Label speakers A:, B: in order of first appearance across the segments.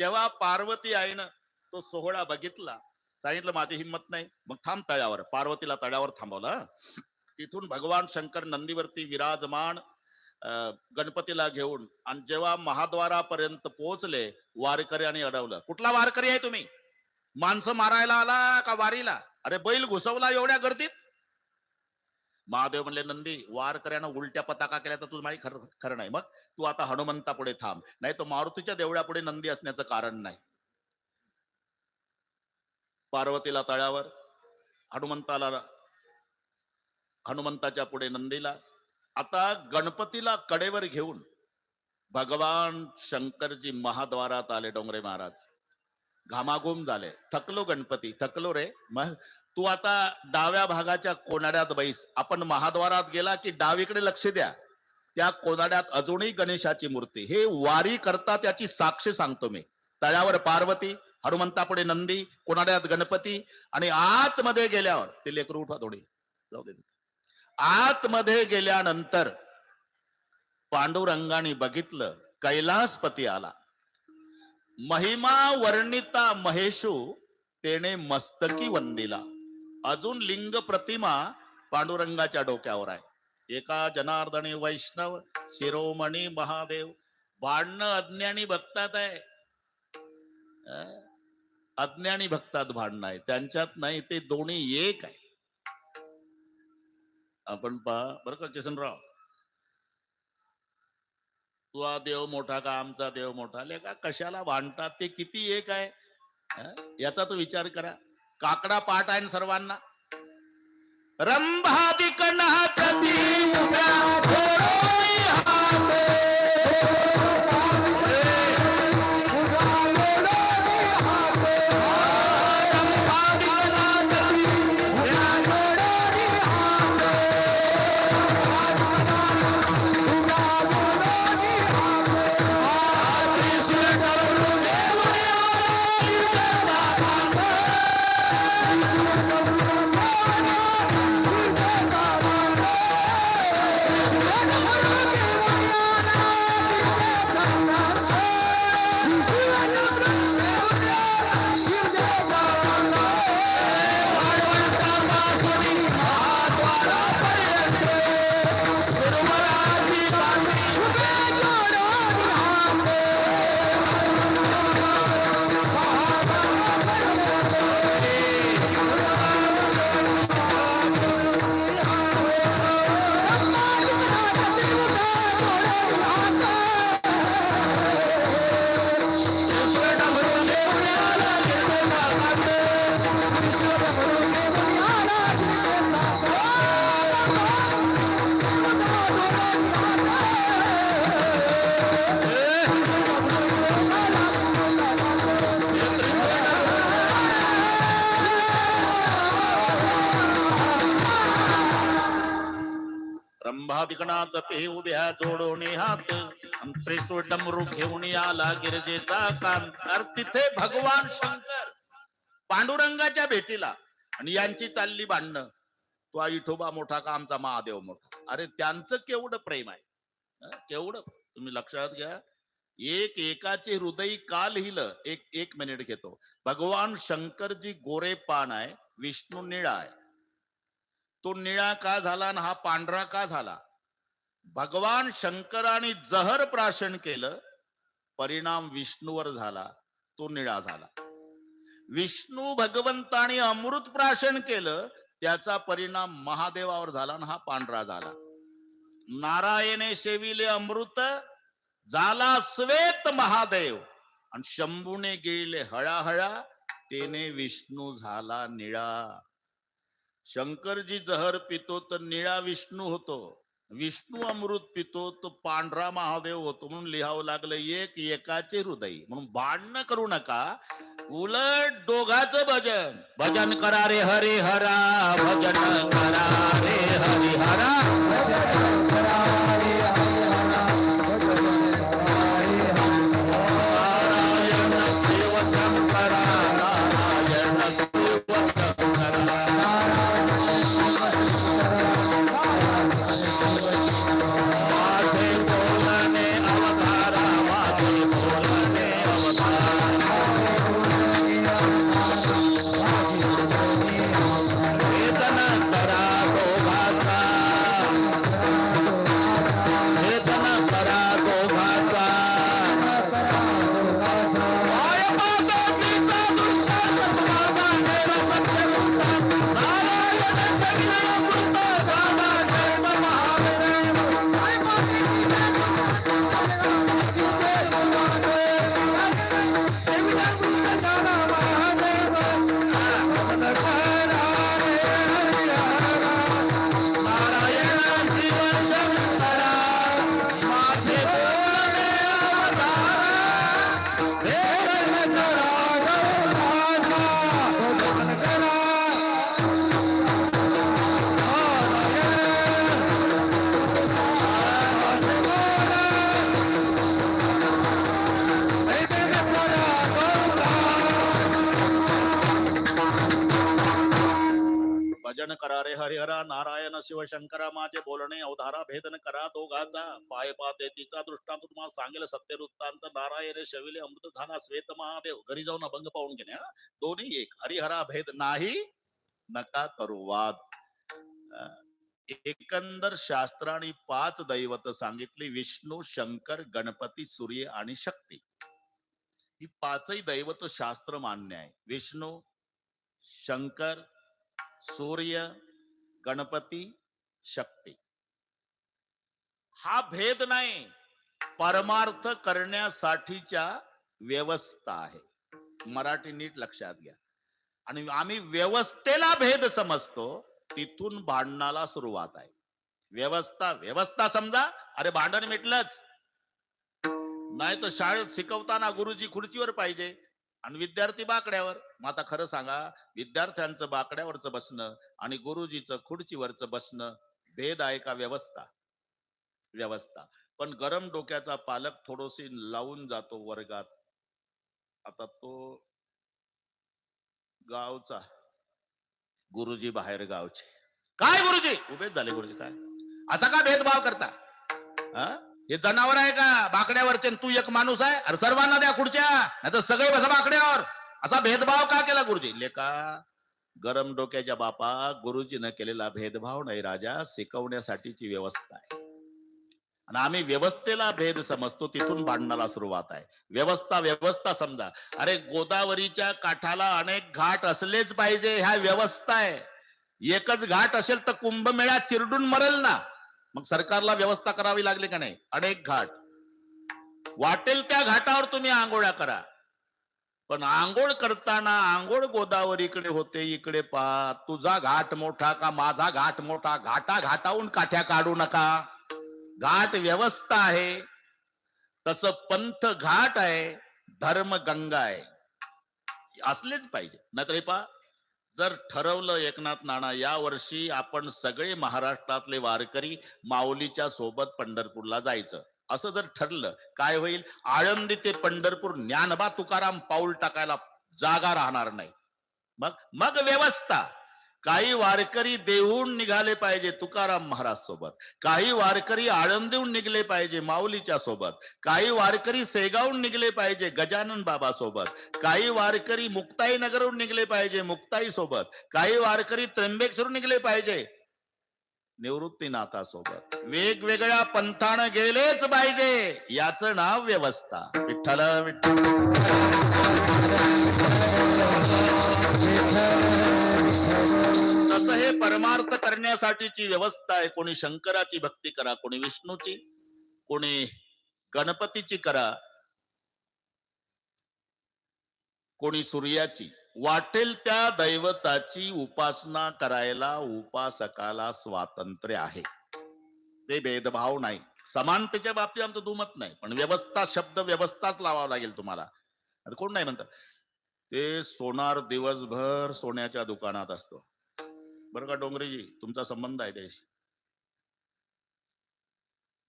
A: जेव्हा पार्वती आईनं तो सोहळा बघितला, सांगितलं माझी हिंमत नाही, मग थांब तळ्यावर. पार्वतीला तळ्यावर थांबवलं. तिथून भगवान शंकर नंदीवरती विराजमान गणपतीला घेऊन, आणि जेव्हा महाद्वारापर्यंत पोहोचले, वारकऱ्यांनी अडवलं. कुठला वारकरी आहे तुम्ही? माणसं मारायला आला का वारीला? अरे बैल घुसवला एवढ्या गर्दीत? महादेव म्हणले, नंदी, वारकऱ्यानं उलट्या पताका केल्या तर तुझं माहिती खरं नाही. मग तू आता हनुमंता पुढे थांब, नाही तर मारुतीच्या देवळापुढे नंदी असण्याचं कारण नाही. पार्वतीला तळ्यावर, हनुमंताच्या पुढे नंदीला. आता गणपतीला कडेवर घेऊन भगवान शंकरजी महाद्वारात आले. डोंगरे महाराज घामाघूम झाले. थकलो गणपती, थकलो रे. मग तू आता डाव्या भागाच्या कोनाड्यात बैस. आपण महाद्वारात गेला की डावीकडे लक्ष द्या. त्या कोनाड्यात अजूनही गणेशाची मूर्ती. हे वारी करता त्याची साक्ष सांगतो मी. तळ्यावर पार्वती, हनुमंतापुढे नंदी, कोनाड्यात गणपती, आणि आतमध्ये गेल्यावर ते लेकरू उठवा थोडी जाऊ दे. आतमध्ये गेल्यानंतर पांडुरंगाने बघितलं, कैलासपती आला. महिमा वर्णिता महेशू तेने मस्तकी वंदिला. अजून लिंग प्रतिमा पांडुरंगाच्या डोक्यावर आहे. एका जनार्दनी वैष्णव शिरोमणी महादेव. भांडणं अज्ञानी भक्तात आहे. अज्ञानी भक्तात भांडणं आहे, त्यांच्यात नाही. ते दोन्ही एक आहे. आपण पहा बरं का किसनराव, तुझा देव मोठा का आमचा देव मोठा? लेका कशाला भांडतात? ते किती एक आहे याचा तो विचार करा. काकडा पाठ आहे सर्वांना. रंभादिक नाचती ते उभ्या जोडोने हात, अंतरेश्वर डमरू घेऊन आला गिरजेचा कांत. अरे तिथे भगवान शंकर पांडुरंगाच्या भेटीला, आणि यांची चालली भांडणं. तो विठोबा मोठा का आमचा महादेव मोठा? अरे त्यांचं केवढं प्रेम आहे, केवढं. तुम्ही लक्षात घ्या. एकाचे हृदय का लिहिलं? एक मिनिट घेतो. भगवान शंकरजी गोरे पान आहे, विष्णू निळा आहे. तो निळा का झाला आणि हा पांढरा का झाला? भगवान शंकराने जहर प्राशन केलं, परिणाम विष्णूवर झाला, तो निळा झाला. विष्णू भगवंताने अमृत प्राशन केलं, त्याचा परिणाम महादेवावर झाला आणि हा पांढरा झाला. नारायणे सेविले अमृत, झाला श्वेत महादेव, आणि शंभूने गिळले हळाहळा, तेने विष्णू झाला निळा. शंकरजी जहर पितो तर निळा विष्णू होतो, विष्णू अमृत पितो तो पांढरा महादेव होतो. म्हणून लिहावं लागलं एकाचे हृदय. म्हणून भांडण करू नका, उलट दोघाचं भजन. भजन करा रे हरे हरा, भजन करा रे हरे हरा, भजन करा रे हरे हरा, नारायण शिव शंकरा, नारायण शिव शंकरा, नारायण माझे बोलणे अवतारा, माझे बोलणे अवतारा. भजन करा रे हरिहरा नारायण शिवशंकरा माझे बोलणे अवधारा भेदन करा दोघाचा पाय पाते तिचा दृष्टांत तुम्हाला सांगेल सत्य वृत्तांत नारायण शविले अमृत झाला श्वेत महादेव घरी जाऊन अभंग पाहून घेणे दोन्ही एक हरिहरा भेद नाही नका करू वाद. एकंदर शास्त्राने 5 दैवत सांगितली विष्णू शंकर गणपती सूर्य आणि शक्ती. ही 5ही दैवत शास्त्र मान्य आहे. विष्णू शंकर सूर्य गणपती शक्ती. हा भेद नाही, परमार्थ करण्यासाठीच्या व्यवस्था आहे. मराठी नीट लक्षात घ्या. आणि आम्ही व्यवस्थेला भेद समजतो, तिथून भांडणाला सुरुवात आहे. व्यवस्था व्यवस्था समजा, अरे भांडण मिटलंच. नाही तर शाळेत शिकवताना गुरुजी खुर्चीवर पाहिजे आणि विद्यार्थी बाकड्यावर. मग आता खरं सांगा, विद्यार्थ्यांचं बाकड्यावरचं बसणं आणि गुरुजीचं खुर्चीवरचं बसणं भेद आहे का व्यवस्था? व्यवस्था. पण गरम डोक्याचा पालक थोडीशी लावून जातो वर्गात. आता तो गावचा, गुरुजी बाहेर गावचे. काय गुरुजी? उभेच झाले गुरुजी. काय असा का भेदभाव करता? हे जनावर आहे का बाकड्यावरचे? तू एक माणूस आहे? अरे सर्वांना द्या खुर्च्या, नाही तर सगळे बसा बाकड्यावर. असा भेदभाव का केला गुरुजी? लेका गरम डोक्याच्या बापा, गुरुजीनं केलेला भेदभाव नाही राजा, शिकवण्यासाठीची व्यवस्था आहे. आणि आम्ही व्यवस्थेला भेद समजतो, तिथून भांडणाला सुरुवात आहे. व्यवस्था व्यवस्था समजा. अरे गोदावरीच्या काठाला अनेक घाट असलेच पाहिजे, ह्या व्यवस्था आहे. एकच घाट असेल तर कुंभमेळा चिरडून मरेल ना. मग सरकारला व्यवस्था करावी लागली का नाही? अनेक घाट, वाटेल त्या घाटावर तुम्ही आंघोळ्या करा. पण आंघोळ करताना आंघोळ गोदावरीकडे होते, इकडे पहा. तुझा घाट मोठा का माझा घाट मोठा? घाटा घाटाहून काठ्या काढू नका. घाट व्यवस्था आहे. तसं पंथ घाट आहे, धर्म गंगा आहे. असलेच पाहिजे. नाहीतर हे पहा, जर ठरवलं एकनाथ नाना या वर्षी आपण सगळे महाराष्ट्रातले वारकरी माऊलीच्या सोबत पंढरपूरला जायचं, असं जर ठरलं, काय होईल? आळंदी ते पंढरपूर ज्ञानबा तुकाराम पाऊल टाकायला जागा राहणार नाही. मग मग व्यवस्था. काही वारकरी देहून निघाले पाहिजे तुकाराम महाराज सोबत, काही वारकरी आळंदीहून निघले पाहिजे माऊलीच्या सोबत, काही वारकरी सेगावून निघले पाहिजे गजानन बाबा सोबत, काही वारकरी मुक्ताई नगरहून निघले पाहिजे मुक्ताई सोबत, काही वारकरी त्र्यंबकेश्वरून निघले पाहिजे निवृत्तीनाथासोबत. वेगवेगळ्या पंथानं गेलेच पाहिजे, याचं नाव व्यवस्था. विठ्ठल तसं हे परमार्थ करण्यासाठीची व्यवस्था आहे. कोणी शंकराची भक्ती करा, कोणी विष्णूची, कोणी गणपतीची करा, कोणी सूर्याची. वाटेल त्या दैवताची उपासना करायला उपासकाला स्वातंत्र्य आहे. ते भेदभाव नाही. समानतेच्या बाबतीत आमचं दुमत नाही, पण व्यवस्था शब्द व्यवस्थाच लावावा लागेल तुम्हाला. कोण नाही म्हणतात ते सोनार दिवसभर सोन्याच्या दुकानात असतो, बरं का डोंगरेजी? तुमचा संबंध आहे त्याशी.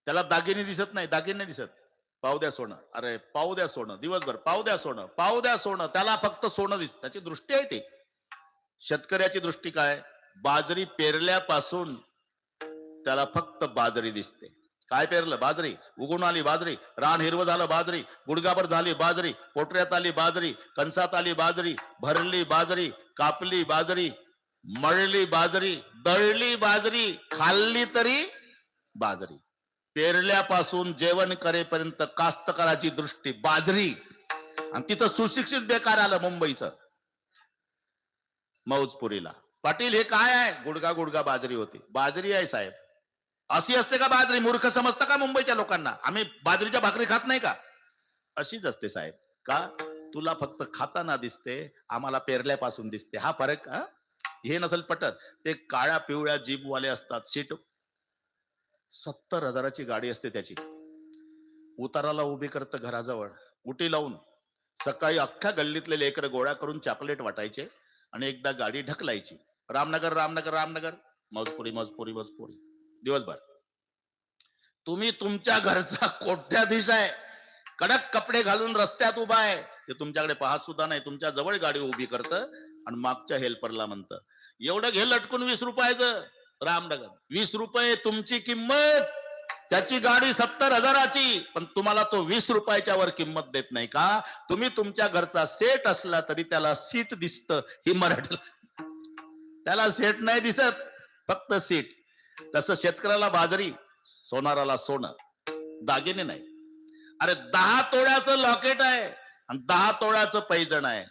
A: त्याला दागिने दिसत नाही, दागिने दिसत. पाव द्या सोनं, अरे पाव द्या सोनं, दिवसभर पाव द्या सोनं, पाव द्या सोनं. त्याला फक्त सोनं दिसत. त्याची दृष्टी आहे ती. शेतकऱ्याची दृष्टी काय? बाजरी पेरल्यापासून त्याला फक्त बाजरी दिसते. काय पेरलं? बाजरी. उगून आली बाजरी, रान हिरवं झालं बाजरी, गुडगाभर झाली बाजरी, पोटऱ्यात आली बाजरी, कणसात आली बाजरी, भरली बाजरी, कापली बाजरी, मळली बाजरी, दळली बाजरी, खाल्ली तरी बाजरी. पेरल्यापासून जेवण करेपर्यंत कास्तकाराची दृष्टी बाजरी. आणि तिथं सुशिक्षित बेकार आलं मुंबईचं मौजपुरीला. पाटील हे काय आहे? गुडगा गुडगा बाजरी होती. बाजरी आहे साहेब. अशी असते का बाजरी? मूर्ख समजता का मुंबईच्या लोकांना? आम्ही बाजरीच्या भाकरी खात नाही का? अशीच असते साहेब. का? तुला फक्त खाताना दिसते, आम्हाला पेरल्यापासून दिसते. हा फरक. हे नसेल पटत. ते काळ्या पिवळ्या जीपवाले असतात, सीट 70,000ची गाडी असते त्याची. उताराला उभी करतं घराजवळ, उटी लावून सकाळी अख्ख्या गल्लीतले लेकर गोळा करून चॉकलेट वाटायचे आणि एकदा गाडी ढकलायची, रामनगर रामनगर रामनगर, मौजपुरी मौजपुरी मौजपुरी, दिवसभर. तुम्ही तुमच्या घरचा कोट्याधीश आहे, कडक कपडे घालून रस्त्यात उभा आहे, ते तुमच्याकडे पाहत सुद्धा नाही, तुमच्या जवळ गाडी उभी करतं आणि मागच्या हेल्परला म्हणतं एवढं घे लटकून 20 रुपयाचं. रामनगर 20 रुपये तुमची किंमत, त्याची गाडी 70,000ची, पण तुम्हाला तो 20 रुपयाच्या वर किंमत देत नाही का? तुम्ही तुमच्या घरचा सेट असला तरी त्याला सीट दिसतं, ही मराठी, त्याला सेट नाही दिसत, फक्त सीट. तसं शेतकऱ्याला बाजरी, सोनाराला सोनं, दागिने नाही. अरे 10 तोळ्याचं लॉकेट आहे आणि 10 तोळ्याचं पैजण आहे,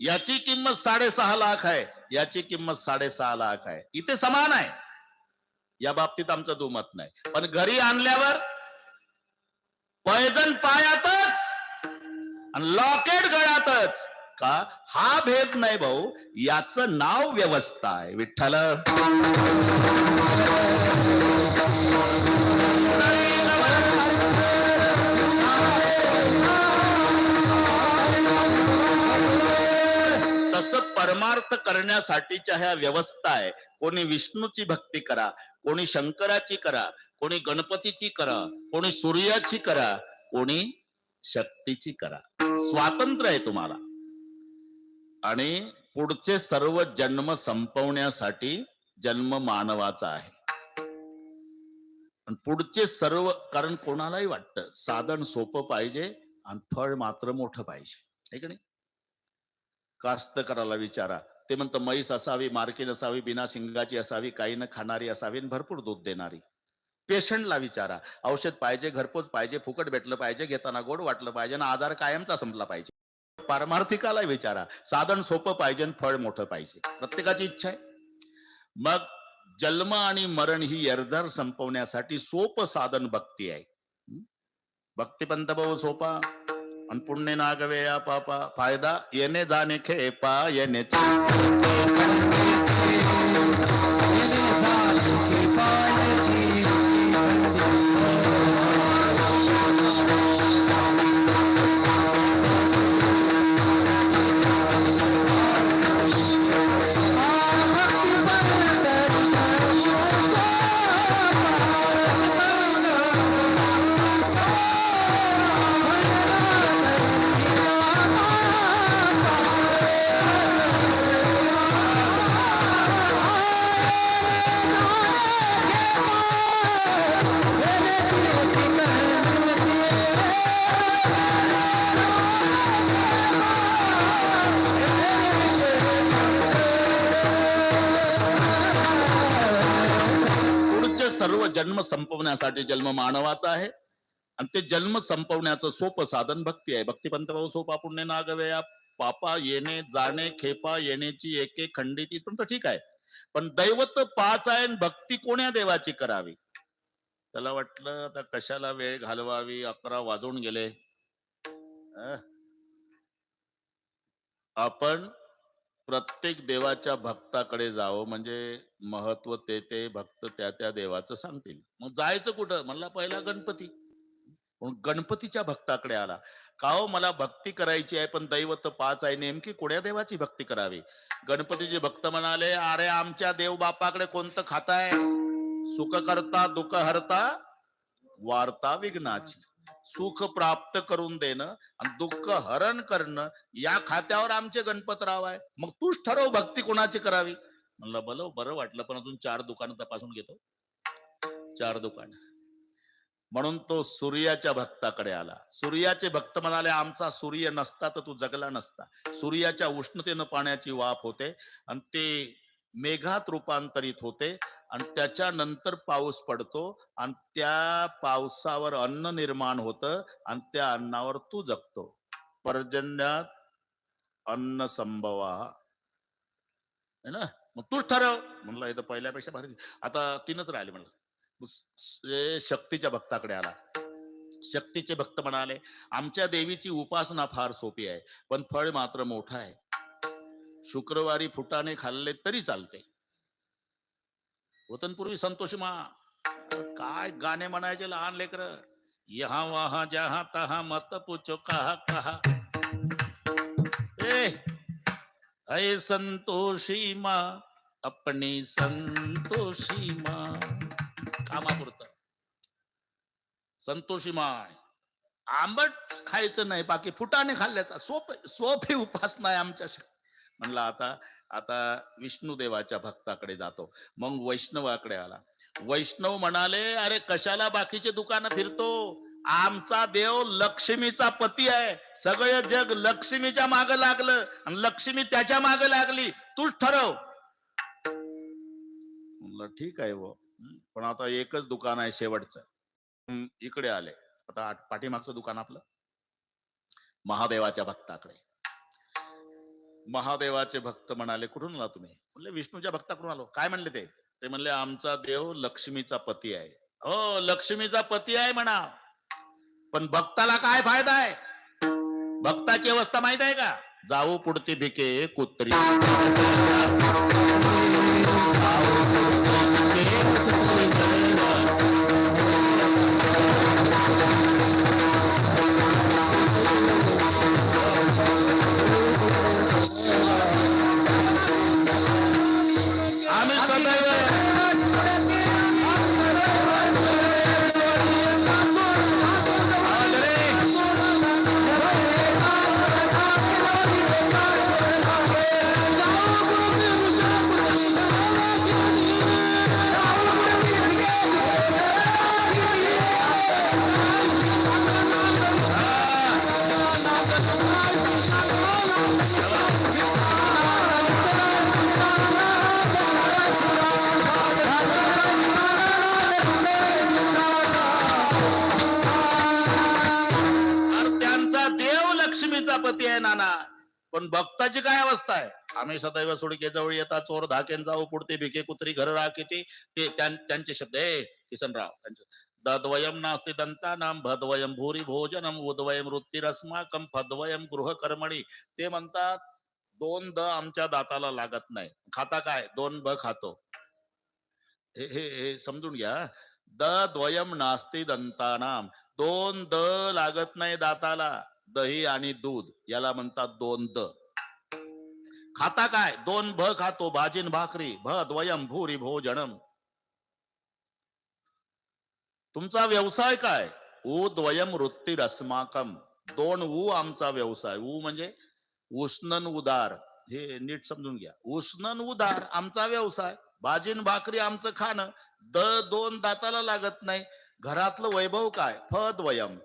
A: याची किंमत 6.5 लाख आहे, याची किंमत 6.5 लाख आहे. इथे समान आहे, या बाबतीत आमचं दुमत नाही. पण घरी आणल्यावर पैजण पायातच आणि लॉकेट गळ्यातच का? हा भेद नाही भाऊ, याचं नाव व्यवस्था आहे. विठ्ठल तसं परमार्थ करण्यासाठीच्या ह्या व्यवस्था आहे. कोणी विष्णूची भक्ती करा, कोणी शंकराची करा, कोणी गणपतीची करा, कोणी सूर्याची करा, कोणी शक्तीची करा. स्वातंत्र्य आहे तुम्हाला. आणि पुढचे सर्व जन्म संपवण्यासाठी जन्म मानवाचा आहे. पुढचे सर्व, कारण कोणालाही वाटतं साधन सोपं पाहिजे आणि फळ मात्र मोठं पाहिजे, आहे का नाही? कास्तकाराला विचारा, ते म्हणतं म्हैस असावी, मार्कीन असावी, बिना शिंगाची असावी, काही न खाणारी असावी, भरपूर दूध देणारी. पेशंटला विचारा, औषध पाहिजे, घरपोच पाहिजे, फुकट भेटलं पाहिजे, घेताना गोड वाटलं पाहिजे ना आजार कायमचा संपला पाहिजे. पारमार्थिकाला विचारा, साधन सोपं पाहिजे फळ मोठं पाहिजे, प्रत्येकाची इच्छा आहे. मग जन्म आणि मरण ही यरझर संपवण्यासाठी सोपं साधन भक्ती आहे. भक्तिपंत भाऊ सोपा आणि पुण्य नागवे या पापा, फायदा येणे जाणे खेपा येणे सर्व जन्म संपवण्यासाठी जन्म मानवाचा आहे आणि ते जन्म संपवण्याचं सोपं साधन भक्ती आहे. भक्तिपंत भाऊ सोपा पुण्य नागवे या पापा येणे जाणे खेपा येण्याची एक एक खंडित, इथून तर ठीक आहे. पण दैवत 5 आहे, भक्ती कोण्या देवाची करावी? त्याला वाटलं आता कशाला वेळ घालवावी, 11 वाजून गेले. आपण प्रत्येक देवाच्या भक्ताकडे जावं, म्हणजे महत्व ते भक्त त्या देवाचं सांगतील. मग जायचं कुठं? म्हणला पहिला गणपती. गणपतीच्या भक्ताकडे आला. का हो, मला भक्ती करायची आहे पण दैवत 5 आहे, नेमकी कोण्या देवाची भक्ती करावी? गणपतीचे भक्त म्हणाले, अरे आमच्या देव बापाकडे कोणतं खाता आहे? सुख करता दुःख हरता वार्ता विघ्नाची. सुख प्राप्त करून देणं आणि दुःख हरण करणं, या खात्यावर आमचे गणपतराव आहे. मग तूच ठरव भक्ती कोणाची करावी. म्हणलं बोलो, बरं वाटलं, पण अजून 4 दुकानं तपासून घेतो. 4 दुकान. म्हणून तो सूर्याच्या भक्ताकडे आला. सूर्याचे भक्त म्हणाले, आमचा सूर्य नसता तर तू जगला नसता. सूर्याच्या उष्णतेनं पाण्याची वाफ होते आणि ते मेघात रूपांतरित होते आणि त्याच्यानंतर पाऊस पडतो आणि त्या पावसावर अन्न निर्माण होतं आणि त्या अन्नावर तू जगतो. पर्जन्यात अन्न संभवा, है ना? मग तूच ठरव. म्हणलं हे तर पहिल्यापेक्षा भारी. आता 3च राहिले. म्हणलं शक्तीच्या भक्ताकडे आला. शक्तीचे भक्त म्हणाले, आमच्या देवीची उपासना फार सोपी आहे पण फळ मात्र मोठं आहे. शुक्रवारी फुटाणे खाल्ले तरी चालते. होतन पूर्वी संतोषी मा काय गाणे म्हणायचे लहान लेकर, यहा वहा जहा तहा मत पूछो कहा कहा, ए अय संतोषी मा अपनी संतोषी मा, कामापुरतं संतोषी माय. आंबट खायचं नाही, बाकी फुटाने खाल्ल्याचा सोपी उपासना आहे आमच्या. म्हणलं आता आता विष्णुदेवाच्या भक्ताकडे जातो. मग वैष्णवाकडे आला. वैष्णव म्हणाले, अरे कशाला बाकीचे दुकानं फिरतो, आमचा देव लक्ष्मीचा पती आहे. सगळं जग लक्ष्मीच्या माग लागलं आणि लक्ष्मी त्याच्या माग लागली, तूच ठरव. म्हणलं ठीक आहे वो, पण आता एकच दुकान आहे शेवटचं. इकडे आले. आता पाठीमागचं दुकान आपलं महादेवाच्या भक्ताकडे. महादेवाचे भक्त म्हणाले, कुठून आला तुम्ही? म्हणले विष्णूच्या भक्ताकडून आलो. काय म्हणले ते? ते म्हणले आमचा देव लक्ष्मीचा पती आहे. हो, लक्ष्मीचा पती आहे म्हणा, पण भक्ताला काय फायदा आहे? भक्ताची अवस्था माहित आहे का? जाऊ पुढती भिके कुत्री, आम्ही सदैव पती आहे नाना, पण भक्ताची काय अवस्था आहे? आम्ही सदैव सुडके जवळ येता चोर धाकेन जाऊ पुढते भिके कुत्री घर राखीती. ते त्यांचे शब्द आहे किसनराव त्यांचे. दद्वयम नास्ति दंतानाम भद्वयम भूरी भोजनम उद्वयम वृत्तिरस्माकम फद्वयम गृह कर्मणी. ते म्हणतात दोन द आमच्या दाताला लागत नाही. खाता काय? दोन ब खातो. हे समजून घ्या. दद्वयम नास्ति दंतानाम, दोन द लागत नाही दाताला. दही आणि दूध याला म्हणतात दोन द. खाता काय? दोन भ खातो, भाजीन भाकरी. भ द्वयम भूरी भोजनम. तुमचा व्यवसाय काय? उ द्वयम वृत्तिरस्माकम, दोन उ आमचा व्यवसाय. उ म्हणजे उष्णन उदार, हे नीट समजून घ्या. उष्णन उदार आमचा व्यवसाय, भाजीन भाकरी आमचं खाणं. द दोन दाताला लागत नाही. घरातलं वैभव काय? फ द्वयम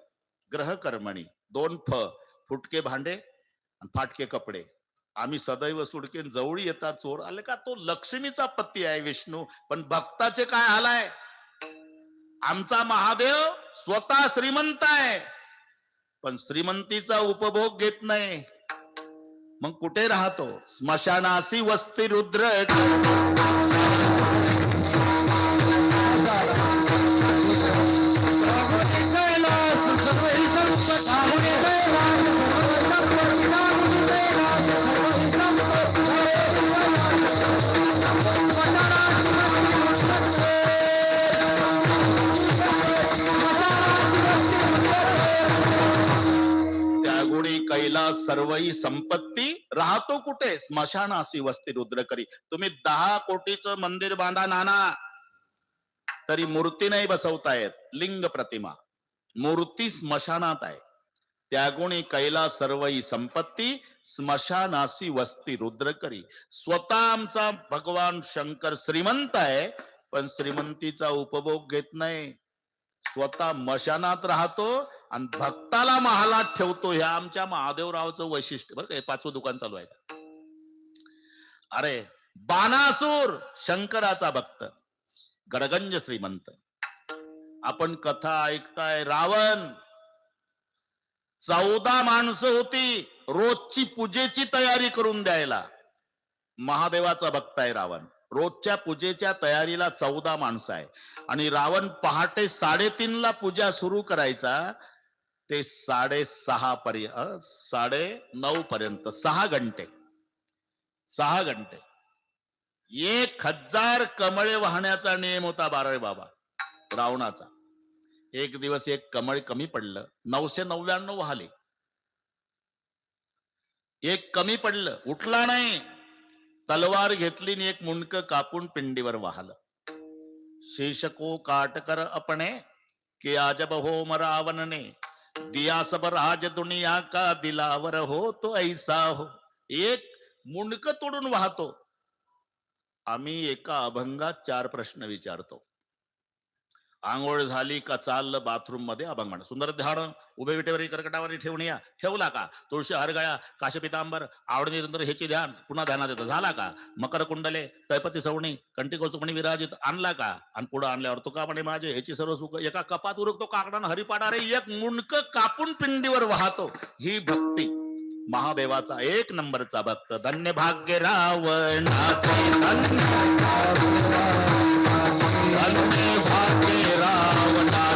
A: ग्रह कर्मणी, दोन फ, फुटके भांडे आणि फाटके कपडे. आम्ही सदैव सुडके जवळी येतात चोर. आले का? तो लक्ष्मीचा पती आहे विष्णू, पण भक्ताचे काय हाल आहे? आमचा महादेव स्वतः श्रीमंत आहे, पण श्रीमंतीचा उपभोग घेत नाही. मग कुठे राहतो? स्मशानासी वस्ती रुद्र. कैलास सर्वही संपत्ती, राहतो कुठे? स्मशानासी वस्ती रुद्र करी. तुम्ही 10 कोटीचं मंदिर बांधा नाना, तरी मूर्ती नाही बसवता येत. लिंग प्रतिमा, मूर्ती स्मशानात आहे. त्यागुणी कैलास सर्वही संपत्ती, स्मशानासी वस्ती रुद्र करी. स्वतः आमचा भगवान शंकर श्रीमंत आहे, पण श्रीमंतीचा उपभोग घेत नाही. स्वतः मशानात राहतो आणि भक्ताला महालात ठेवतो. हे आमच्या महादेवरावचं वैशिष्ट्य बरं का. 5वं दुकान चालू आहे. अरे बाणासूर शंकराचा भक्त, गडगंज श्रीमंत. आपण कथा ऐकताय. रावण 14 माणसं होती रोजची पूजेची तयारी करून द्यायला. महादेवाचा भक्त आहे रावण. रोजच्या पूजेच्या तयारीला 14 माणसं आहे. आणि रावण पहाटे 3:30ला पूजा सुरू करायचा, ते 6:30 पर्यंत, 9:30 पर्यंत 6 घंटे 6 घंटे 1000 कमळे वाहण्याचा नियम होता बारावे बाबा रावणाचा. एक दिवस एक कमळ कमी पडलं, 999 वाहले. एक कमी पडलं, उठला नाही. तलवार घेतली आणि एक मुंडक कापून पिंडीवर वाहलं. शेष को काट कर अपने के आजब हो मरावन ने दिया सब राज दुनिया का दिलावर हो तो ऐसा हो. एक मुंडक तोडून वाहतो. आम्ही एका अभंगात 4 प्रश्न विचारतो. आंघोळ झाली का चाललं बाथरूम मध्ये अभंग म्हणा. सुंदर ध्यान उभे विटेवरी कर्कटावरी ठेवून या. ठेवला का? तुळशी हरगळ्या काश पितांबर आवड निरंतर ह्याची ध्यान पुन्हा ध्यानात येतं. झाला का? मकर कुंडले तैपती सवणी कंटी कौसुकणी विराजित आणला का? आणि पुढे आणल्यावर तुका म्हणे माझे ह्याची सर्व सुख एका कपात उरकतो काकडानं हरिपाडा रे. एक मुंडक कापून पिंडीवर वाहतो. ही भक्ती महादेवाचा 1 नंबरचा भक्त. धन्य भाग्य रावणाचे धन्य भाग्य रावणाचे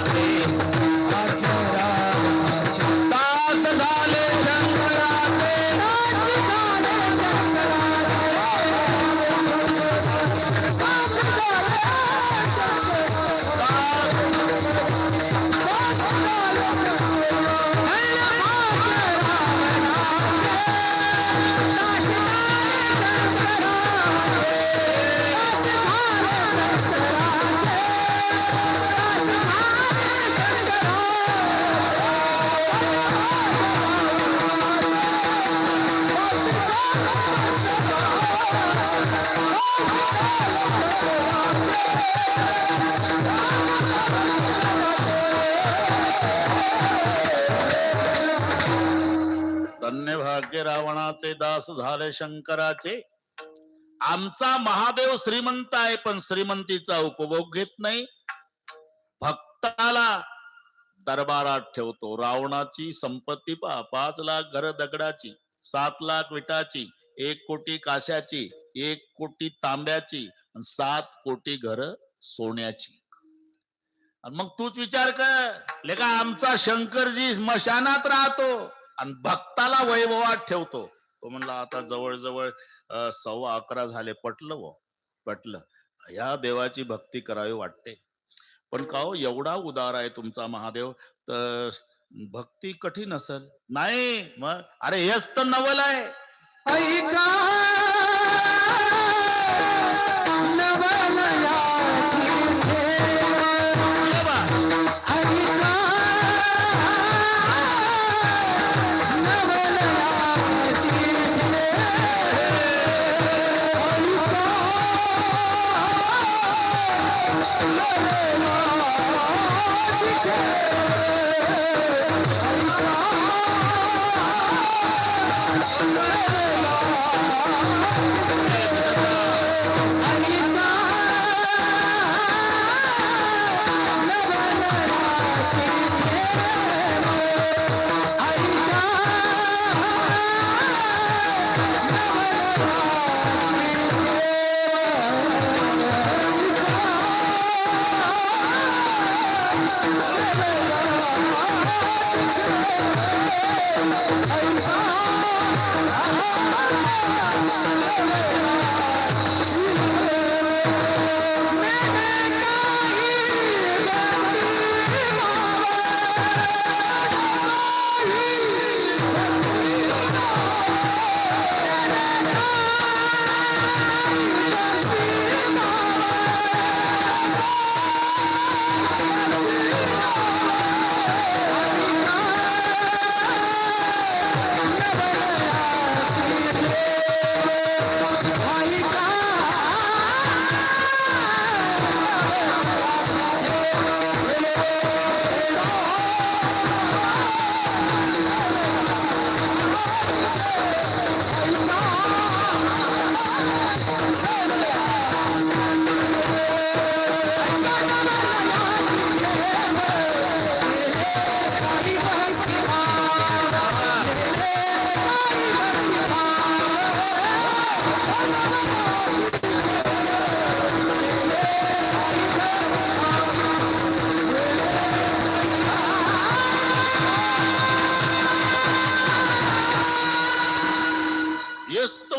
A: दास झाले शंकराचे. धन्य भाग्य रावणाचे दास झाले शंकराचे. आमचा महादेव श्रीमंत आहे पण श्रीमंतीचा उपभोग घेत नाही. भक्ताला दरबारात ठेवतो. रावणाची संपत्ती 5 लाख घर दगडाची, 7 लाख विटाची, 1 कोटी काश्याची, 1 कोटी तांब्याची, 7 कोटी घर सोन्याची. आणि मग तूच विचार कर लेका, आमचा शंकरजी स्मशानात राहतो आणि भक्ताला वैभवात ठेवतो. तो म्हणला आता जवळजवळ 11:15 झाले. पटलं व पटलं. या देवाची भक्ती करावी वाटते. पण का हो एवढा उदार आहे तुमचा महादेव, तर भक्ती कठीण असेल. नाही मग अरे हेच तर नवल आहे. ऐका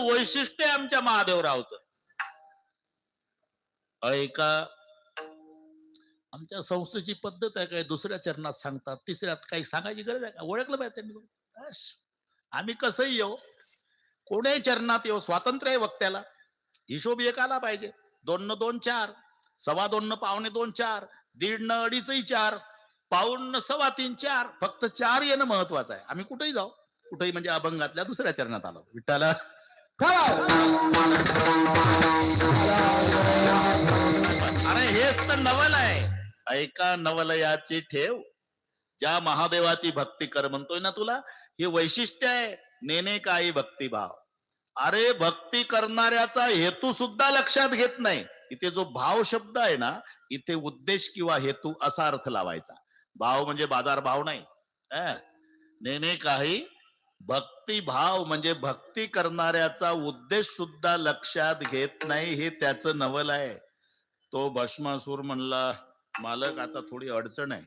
A: वैशिष्ट्य आमच्या महादेवरावचं. ऐका आमच्या संस्थेची पद्धत आहे काय, दुसऱ्या चरणात सांगतात, तिसऱ्यात काही सांगायची गरज आहे का? ओळखलं पाहिजे त्यांनी. आम्ही कसंही येऊ कोणीही चरणात येऊ, स्वातंत्र्य आहे वक्त्याला. हिशोब एक आला पाहिजे. 2 न 2 4, 2.25 न 2.25 4, 1.5 न 2.5 4, पाऊण न 3.25 4. फक्त 4 येणं महत्वाचं आहे. आम्ही कुठेही जाऊ, कुठेही म्हणजे अभंगातल्या दुसऱ्या चरणात आलो. विठ्ठला अरे हेच तर नवल आहे. ऐका नवलयाची ठेव, ज्या महादेवाची भक्ती कर म्हणतोय ना तुला, हे वैशिष्ट्य आहे. नेने काही भक्तिभाव. अरे भक्ती करणाऱ्याचा हेतू सुद्धा लक्षात घेत नाही. इथे जो भाव शब्द आहे ना, इथे उद्देश किंवा हेतू असा अर्थ लावायचा. भाव म्हणजे बाजार भाव नाही. नेने काही भक्तिभाव म्हणजे भक्ती करणाऱ्याचा उद्देश सुद्धा लक्षात घेत नाही. हे त्याचं नवल आहे. तो भस्मासूर म्हणला, मालक आता थोडी अडचण आहे.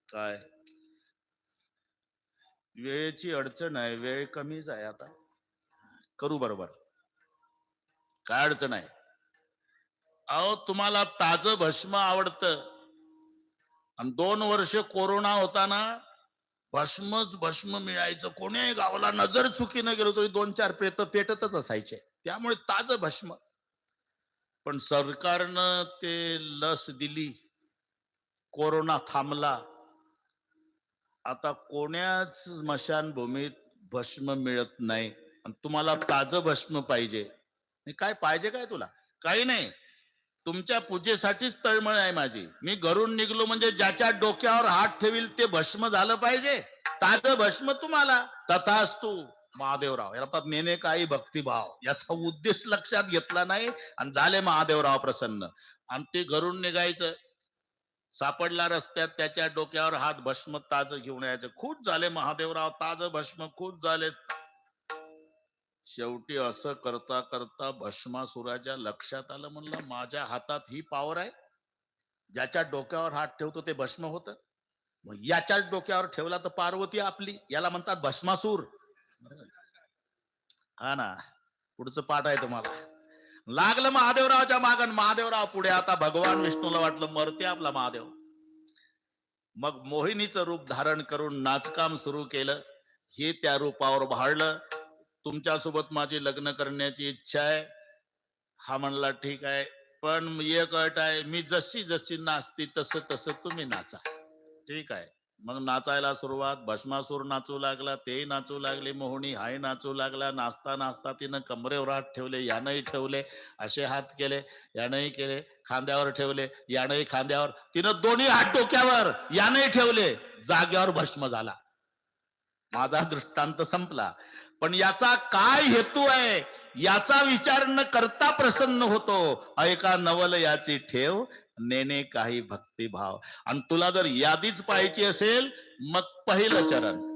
A: काय? वेळेची अडचण आहे. वेळ कमीच आहे, आता करू बरोबर. काय अडचण आहे? अहो तुम्हाला ताजं भस्म आवडतं आणि 2 वर्ष कोरोना होता ना, भस्मच भस्म मिळायचं. कोणी गावाला नजर चुकीनं गेलो तरी 2-4 प्रेत पेटतच असायचे. त्यामुळे ताजं भस्म. पण सरकारनं ते लस दिली, कोरोना थांबला. आता कोण्याच स्मशानभूमीत भस्म मिळत नाही आणि तुम्हाला ताजं भस्म पाहिजे. काय पाहिजे काय तुला? काही नाही. तुमच्या पूजेसाठीच तळमळ आहे माझी. मी घरून निघलो म्हणजे ज्याच्या डोक्यावर हात ठेवील ते भस्म झालं पाहिजे. ताजं भस्म तुम्हाला. तथास्तु महादेवराव. याला नेणे काही भक्तिभाव. याचा उद्देश लक्षात घेतला नाही आणि झाले महादेवराव प्रसन्न. आणि ते घरून निघायचं, सापडला रस्त्यात, त्याच्या डोक्यावर हात, भस्म ताज घेऊन यायचं. खूप झाले महादेवराव, ताज भस्म खूप झाले. शेवटी असं करता करता भस्मासुराच्या लक्षात आलं, म्हणलं माझ्या हातात ही पावर आहे. ज्याच्या डोक्यावर हात ठेवतो ते भस्म होत. मग याच्याच डोक्यावर ठेवला तर पार्वती आपली. याला म्हणतात भस्मासूर. हा ना, पुढचं पाठ आहे तुम्हाला. लागलं महादेवरावच्या मागण, महादेवराव पुढे. आता भगवान विष्णूला वाटलं मरते आपला महादेव. मग मोहिनीचं रूप धारण करून नाचकाम सुरू केलं. हे त्या रूपावर भाळलं. तुमच्यासोबत माझी लग्न करण्याची इच्छा आहे. हा म्हणला ठीक आहे, पण एक अट आहे, मी जशी जशी नाचती तसं तसं तुम्ही नाचा. ठीक आहे. मग नाचायला सुरुवात. भस्मासूर नाचू लागला, तेही नाचू लागले. मोहिनी हाय नाचू लागला. नाचता नाचता तिनं कमरेवर हात ठेवले, यानंही ठेवले. असे हात केले, यानंही केले. खांद्यावर ठेवले, यानंही खांद्यावर. तिनं दोन्ही हात डोक्यावर, यानंही ठेवले. जाग्यावर भस्म झाला. माझा दृष्टांत संपला. पण याचा काय हेतू आहे याचा विचार न करता प्रसन्न होतो. ऐका नवल याची ठेव, नेने काही भक्तिभाव. आणि तुला जर यादीच पाहायची असेल, मग पहिलं चरण.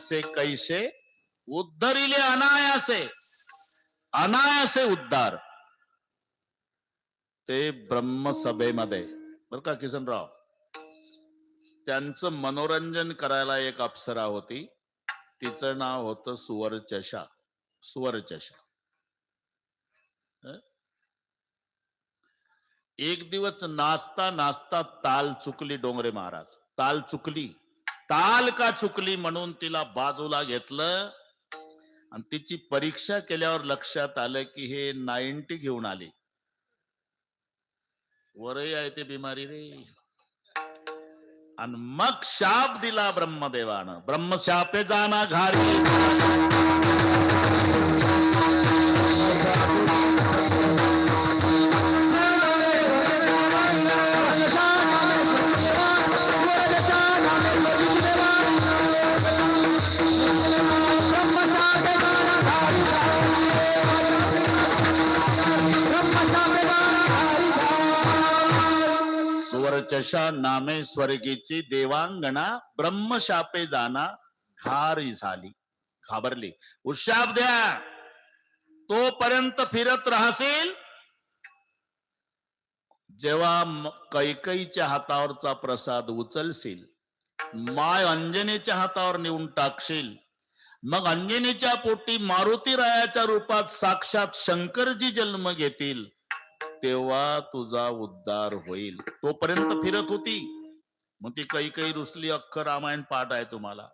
A: ऐसे कैसे उद्धरिले अनायासे, अनायासे उद्धार. ते ब्रह्मसभेमध्ये बर का किसनराव, त्यांचं मनोरंजन करायला एक अप्सरा होती, तिचं नाव होतं सुवर्चशा. सुवर्चशा. एक दिवस नाचता नाचता ताल चुकली डोंगरे महाराज, ताल चुकली. ताल का चुकली म्हणून तिला बाजूला घेतलं आणि तिची परीक्षा केल्यावर लक्षात आलं की हे 90 घेऊन आली. वरही आहे ते बिमारी रे. आणि मग शाप दिला ब्रह्मदेवानं, ब्रह्मशापे जाना घारी. सुवर्चशा नामे स्वर्गीची देवांगणा, ब्रह्मशापे जाना घारी झाली. घाबरली. उशाप द्या, तोपर्यंत फिरत राहशील जेव्हा कैकईच्या हातावरचा प्रसाद उचलशील, माय अंजनीच्या हातावर नेऊन टाकशील, मग अंजनीच्या पोटी मारुती रायाच्या रूपात साक्षात शंकरजी जन्म घेतील, तेव्हा तुझा उद्धार होईल. तोपर्यंत फिरत होती. मग ती कैकई रुसली. अख्खं रामायण पाठ आहे तुम्हाला.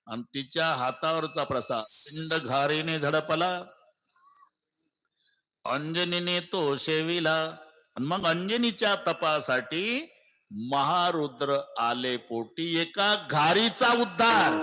A: आणि तिच्या हातावरचा प्रसाद पिंड घारीने झडपला, अंजनीने तो शेविला. मग अंजनीच्या तपासाठी महारुद्र आले पोटी. एका घारीचा उद्धार.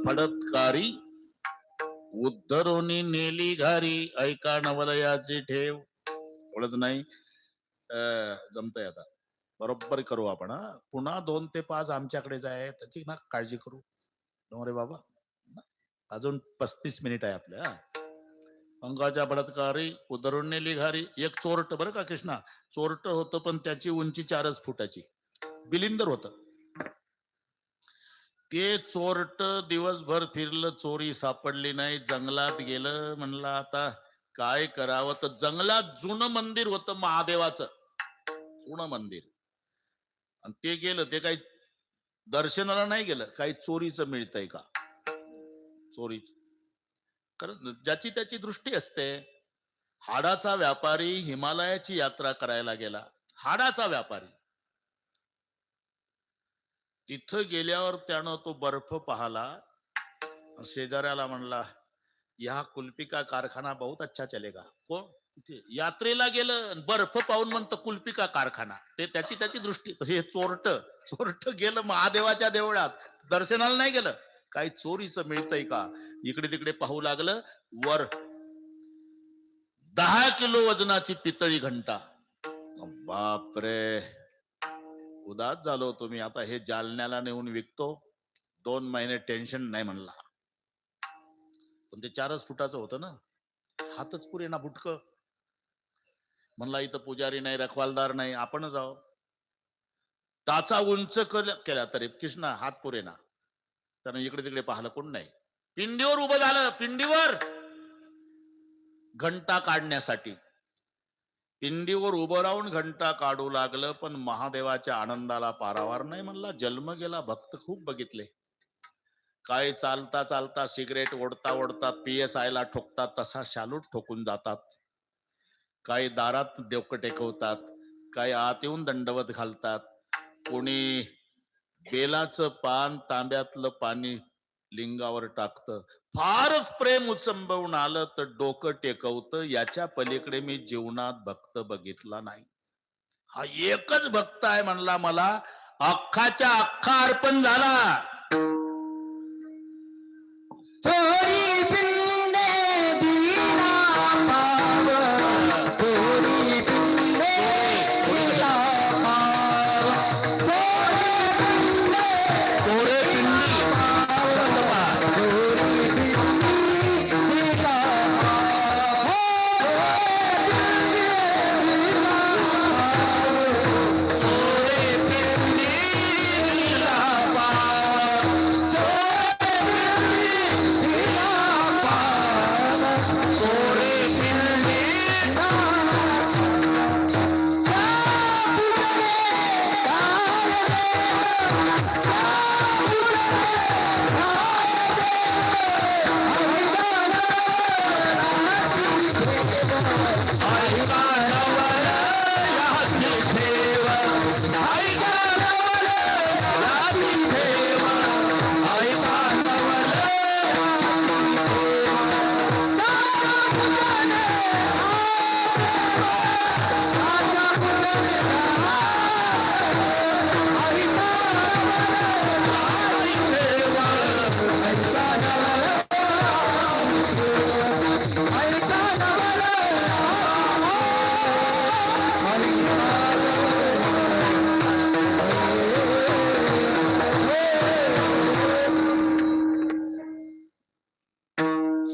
A: फडतकारी उद्धरोनी नेली घारी, ऐका नवलयाची ठेव. एवढंच नाही, जमतंय आता बरोबर करू आपण. पुन्हा 2 ते 5 आमच्याकडेच आहे, त्याची ना काळजी करू रे बाबा. अजून 35 मिनिट आहे आपल्या. अंगाच्या बलात्कारी उद्धरून नेली घारी. एक चोरट बरं का कृष्णा, चोरट होतं पण त्याची उंची 4 फुटाची, बिलिंदर होत. ते चोरट दिवसभर फिरलं, चोरी सापडली नाही. जंगलात गेलं, म्हणलं आता काय करावं. तर जंगलात जुनं मंदिर होतं महादेवाचं, जुनं मंदिर. आणि ते गेलं, ते काही दर्शनाला नाही गेलं, काही चोरीचं मिळतंय का, चोरीच. कारण ज्याची त्याची दृष्टी असते. हाडाचा व्यापारी हिमालयाची यात्रा करायला गेला, हाडाचा व्यापारी. तिथं गेल्यावर त्यानं तो बर्फ पाहला, शेजाऱ्याला म्हणला, या कुल्फी का कारखाना बहुत अच्छा चलेगा. कोण? यात्रेला गेलं, बर्फ पाहून म्हणतं कुल्फी का कारखाना. ते त्याची त्याची दृष्टी. हे चोरट, चोरट गेलं महादेवाच्या देवळात, दर्शनाला नाही गेलं, काही चोरीचं मिळतंय का इकडे तिकडे पाहू लागलं. वर 10 किलो वजनाची पितळी घंटा. बापरे, उदास झालो तुम्ही. आता हे जालन्याला नेऊन विकतो, 2 महिने टेन्शन नाही म्हणला. पण ते 4च फुटाचं होतं ना, हातच पुरे ना बुटक. म्हणला इथं पुजारी नाही, रखवालदार नाही, आपणच आहो. टाचा उंच केला तरी कृष्णा हात पुरे ना. त्यानं इकडे तिकडे पाहिलं, कोण नाही. पिंडीवर उभं झालं, पिंडीवर घंटा काढण्यासाठी. पिंडीवर उभं राहून घंटा काढू लागलं, पण महादेवाच्या आनंदाला पारावार नाही. म्हणला जन्म गेला, भक्त खूप बघितले. काय चालता चालता सिगरेट ओढता ओढता PSI ला ठोकतात, तसा शालूट ठोकून जातात. काही दारात डोकं टेकवतात, काही आत येऊन दंडवत घालतात, कोणी बेलाचं पान तांब्यातलं पाणी लिंगावर टाकतं. फारच प्रेम उचंबवून आलं तर डोकं टेकवतं. याच्या पलीकडे मी जीवनात भक्त बघितला नाही. हा एकच भक्त आहे म्हणला, मला अख्खाच्या अख्खा अर्पण झाला.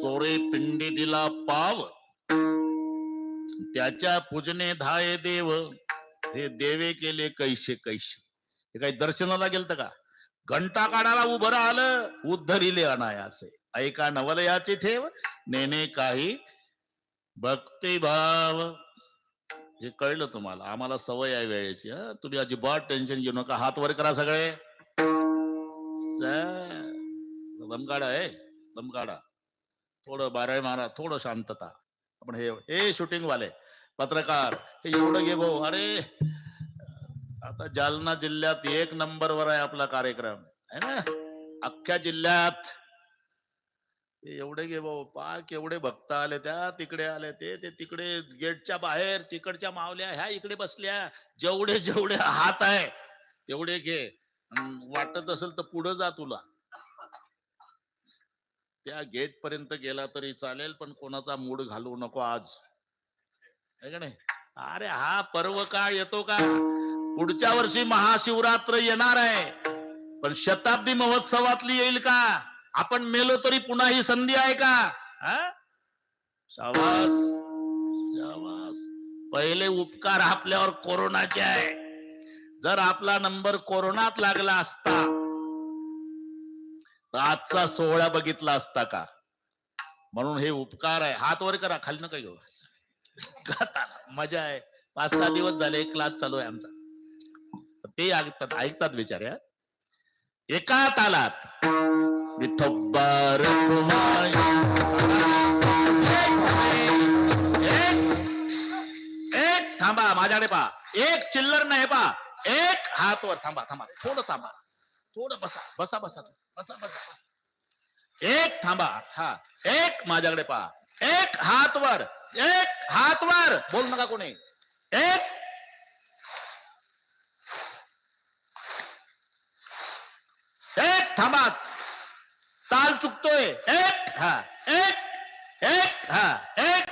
A: चोरे पिंडी दिला पाव, त्याच्या पूजने धाये देव. हे देवे केले कैसे कैसे. हे काही दर्शनाला गेलत का? घंटा काढायला उभं राहिलं, उद्धरिले अनायासे. ऐका नवलयाचे ठेव, नेने काही भक्तिभाव. हे कळलं तुम्हाला? आम्हाला सवय आहे वेळेची. तुम्ही अजिबात टेन्शन घेऊ नका. हात वर करा सगळे. दमकाडा आहे, दमकाडा. थोडं बाराय मारा, थोडं शांतता. आपण हे शूटिंग वाले पत्रकार हे एवढं घे भाऊ. अरे आता जालना जिल्ह्यात 1 नंबरवर आहे आपला कार्यक्रम, है ना? अख्ख्या जिल्ह्यात एवढे घे भाऊ. पाक एवढे भक्त आले, त्या तिकडे आले, ते तिकडे गेटच्या बाहेर, तिकडच्या मावल्या ह्या इकडे बसल्या. जेवढे जेवढे हात आहे तेवढे घे. वाटत असेल तर पुढे जा तुला. त्या गेट पर्यंत गेला तरी चालेल, पण कोणाचा मूड घालवू नको आज, है का नाही? अरे हा पर्व काळ येतो का? पुढच्या वर्षी महाशिवरात्र येणार आहे, पण शताब्दी महोत्सवातली येईल का? आपण मेलो तरी पुन्हा ही संधी आहे का? शाबास शाबास. पहिले उपकार आपल्यावर कोरोनाचे आहे. जर आपला नंबर कोरोनात लागला असता तर आजचा सोहळा बघितला असता का? म्हणून हे उपकार आहे. हात वर करा, खाली नका घेऊ. मजा आहे. 5-6 दिवस झाले क्लास चालू आहे आमचा. ते ऐकतात बिचाऱ्या. एका तालात विठोबा रखुमाई. एक थांबा, माझ्याकडे पहा. एक चिल्लर नाही पहा. एक हात वर. थांबा थांबा, थोडं थांबा, थोडं बसा बसा बसा बसा बसा. एक थांबा. हा, एक माझ्याकडे पहा. एक हात वर, एक हात वर. बोल नका कोणी. एक एक थांबा, ताल चुकतोय. एक हा, एक हा, एक.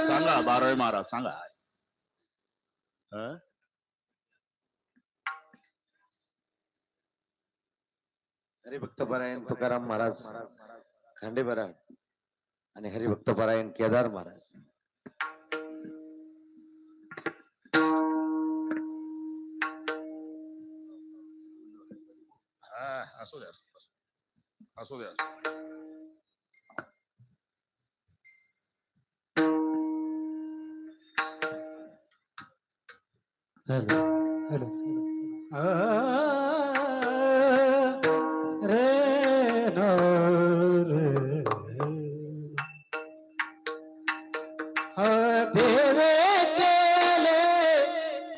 A: सांगा बारावे महाराज सांगा. हं?
B: हरिभक्तपरायण तुकाराम महाराज खांडेबराड आणि हरिभक्तपरायण केदार महाराज.
A: असू द्या असू द्या.
C: हेलो हेलो रे नो रे देवे केले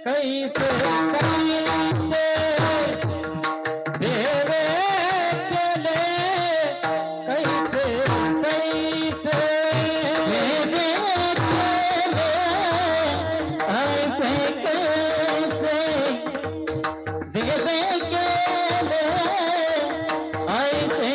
C: कैसे कैसे देवे केले कैसे कैसे देवे केले ऐसे कैसे देवे केले ऐसे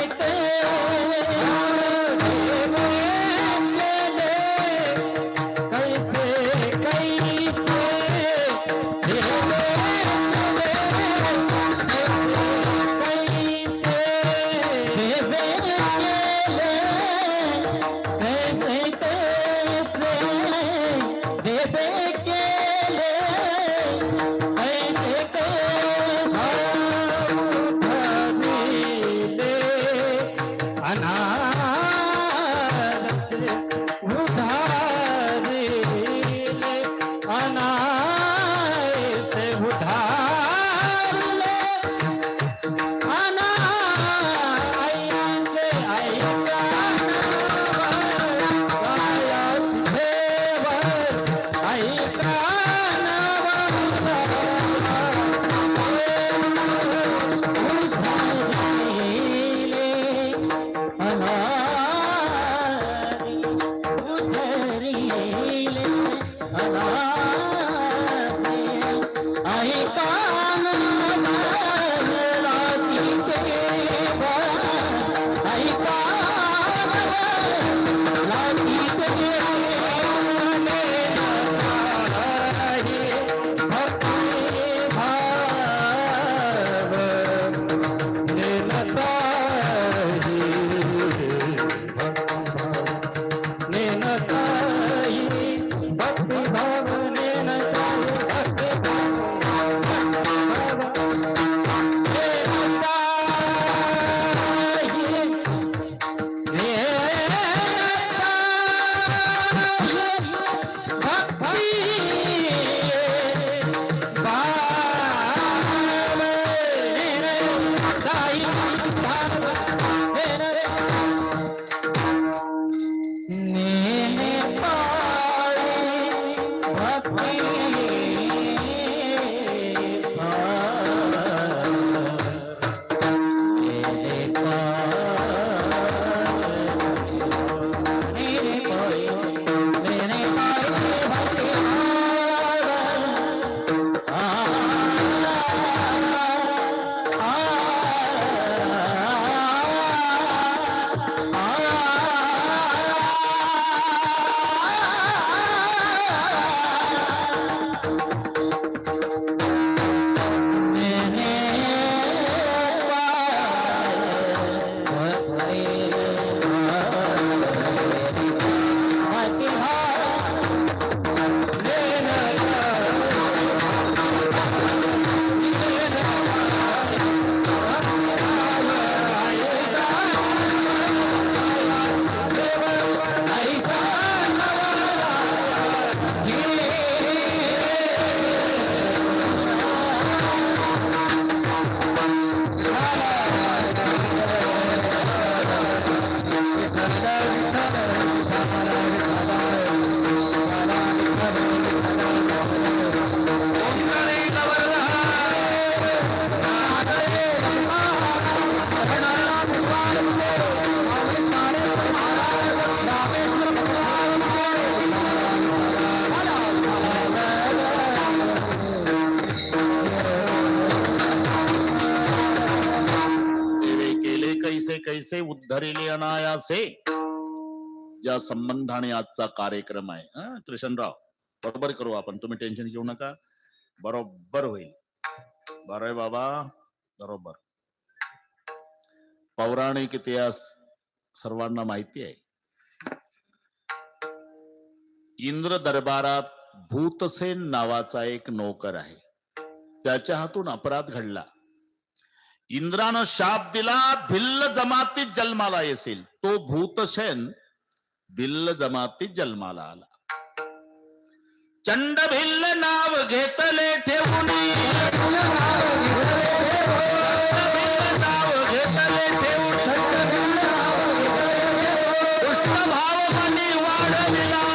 A: कैसे उद्धरिले अनायासे, ज्या संबंधाने आजचा कार्यक्रम आहे. कृष्णराव, बरोबर करू आपण, तुम्ही टेन्शन घेऊ नका, बरोबर होईल. बरं आहे बाबा, बरोबर. पौराणिक इतिहास सर्वांना माहिती आहे. इंद्र दरबारात भूतसेन नावाचा एक नोकर आहे. त्याच्या हातून अपराध घडला. इंद्रानं शाप दिला, भिल्ल जमातीत जन्माला येशील. तो भूतसेन भिल्ल जमातीत जन्माला आला. चंड भिल्ल नाव घेतले ठेवून, नाव घेतले ठेवून कृष्णभाव मनी वाढविला.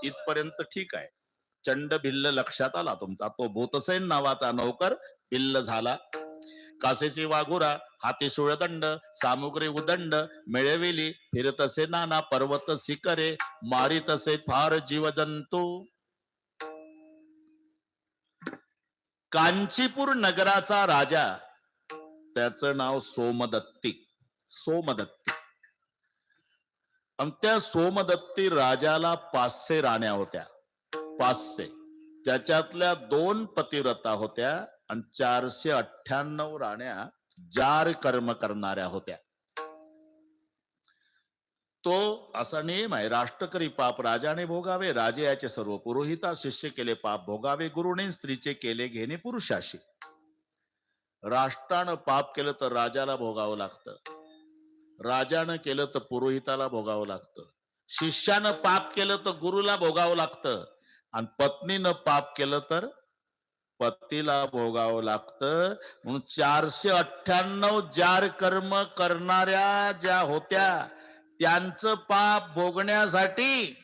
A: इथपर्यंत ठीक आहे. चंड भिल्ल लक्षात आला तुमचा. तो भूतसेन नावाचा नौकर भिल्ल झाला. कासेची वाघुरा, हाती सुळदंड, सामुग्री उदंड, मिळविली फिरतसे नाना पर्वत शिखरे, मारितसे फार जीवजंतू. कांचीपूर नगराचा राजा, त्याचं नाव सोमदत्ती. सोमदत्ती. आणि त्या सोमदत्ती राजाला 500 राण्या होत्या. 500. त्याच्यातल्या 2 पतिव्रता होत्या आणि 498 राण्या जार कर्म करणाऱ्या होत्या. तो असा नियम आहे, राष्ट्रकरी पाप राजाने भोगावे, राजे याचे सर्व पुरोहिता, शिष्य केले पाप भोगावे, गुरुने स्त्रीचे केले घेणे पुरुषाशी. राष्ट्रानं पाप केलं तर राजाला भोगावं लागतं, राजानं केलं तर पुरोहिताला भोगावं लागतं, शिष्यानं पाप केलं तर गुरुला भोगावं लागतं, आणि पत्नीनं पाप केलं तर पतीला भोगावं लागतं. म्हणून 498 जार कर्म करणाऱ्या ज्या होत्या त्यांचं पाप भोगण्यासाठी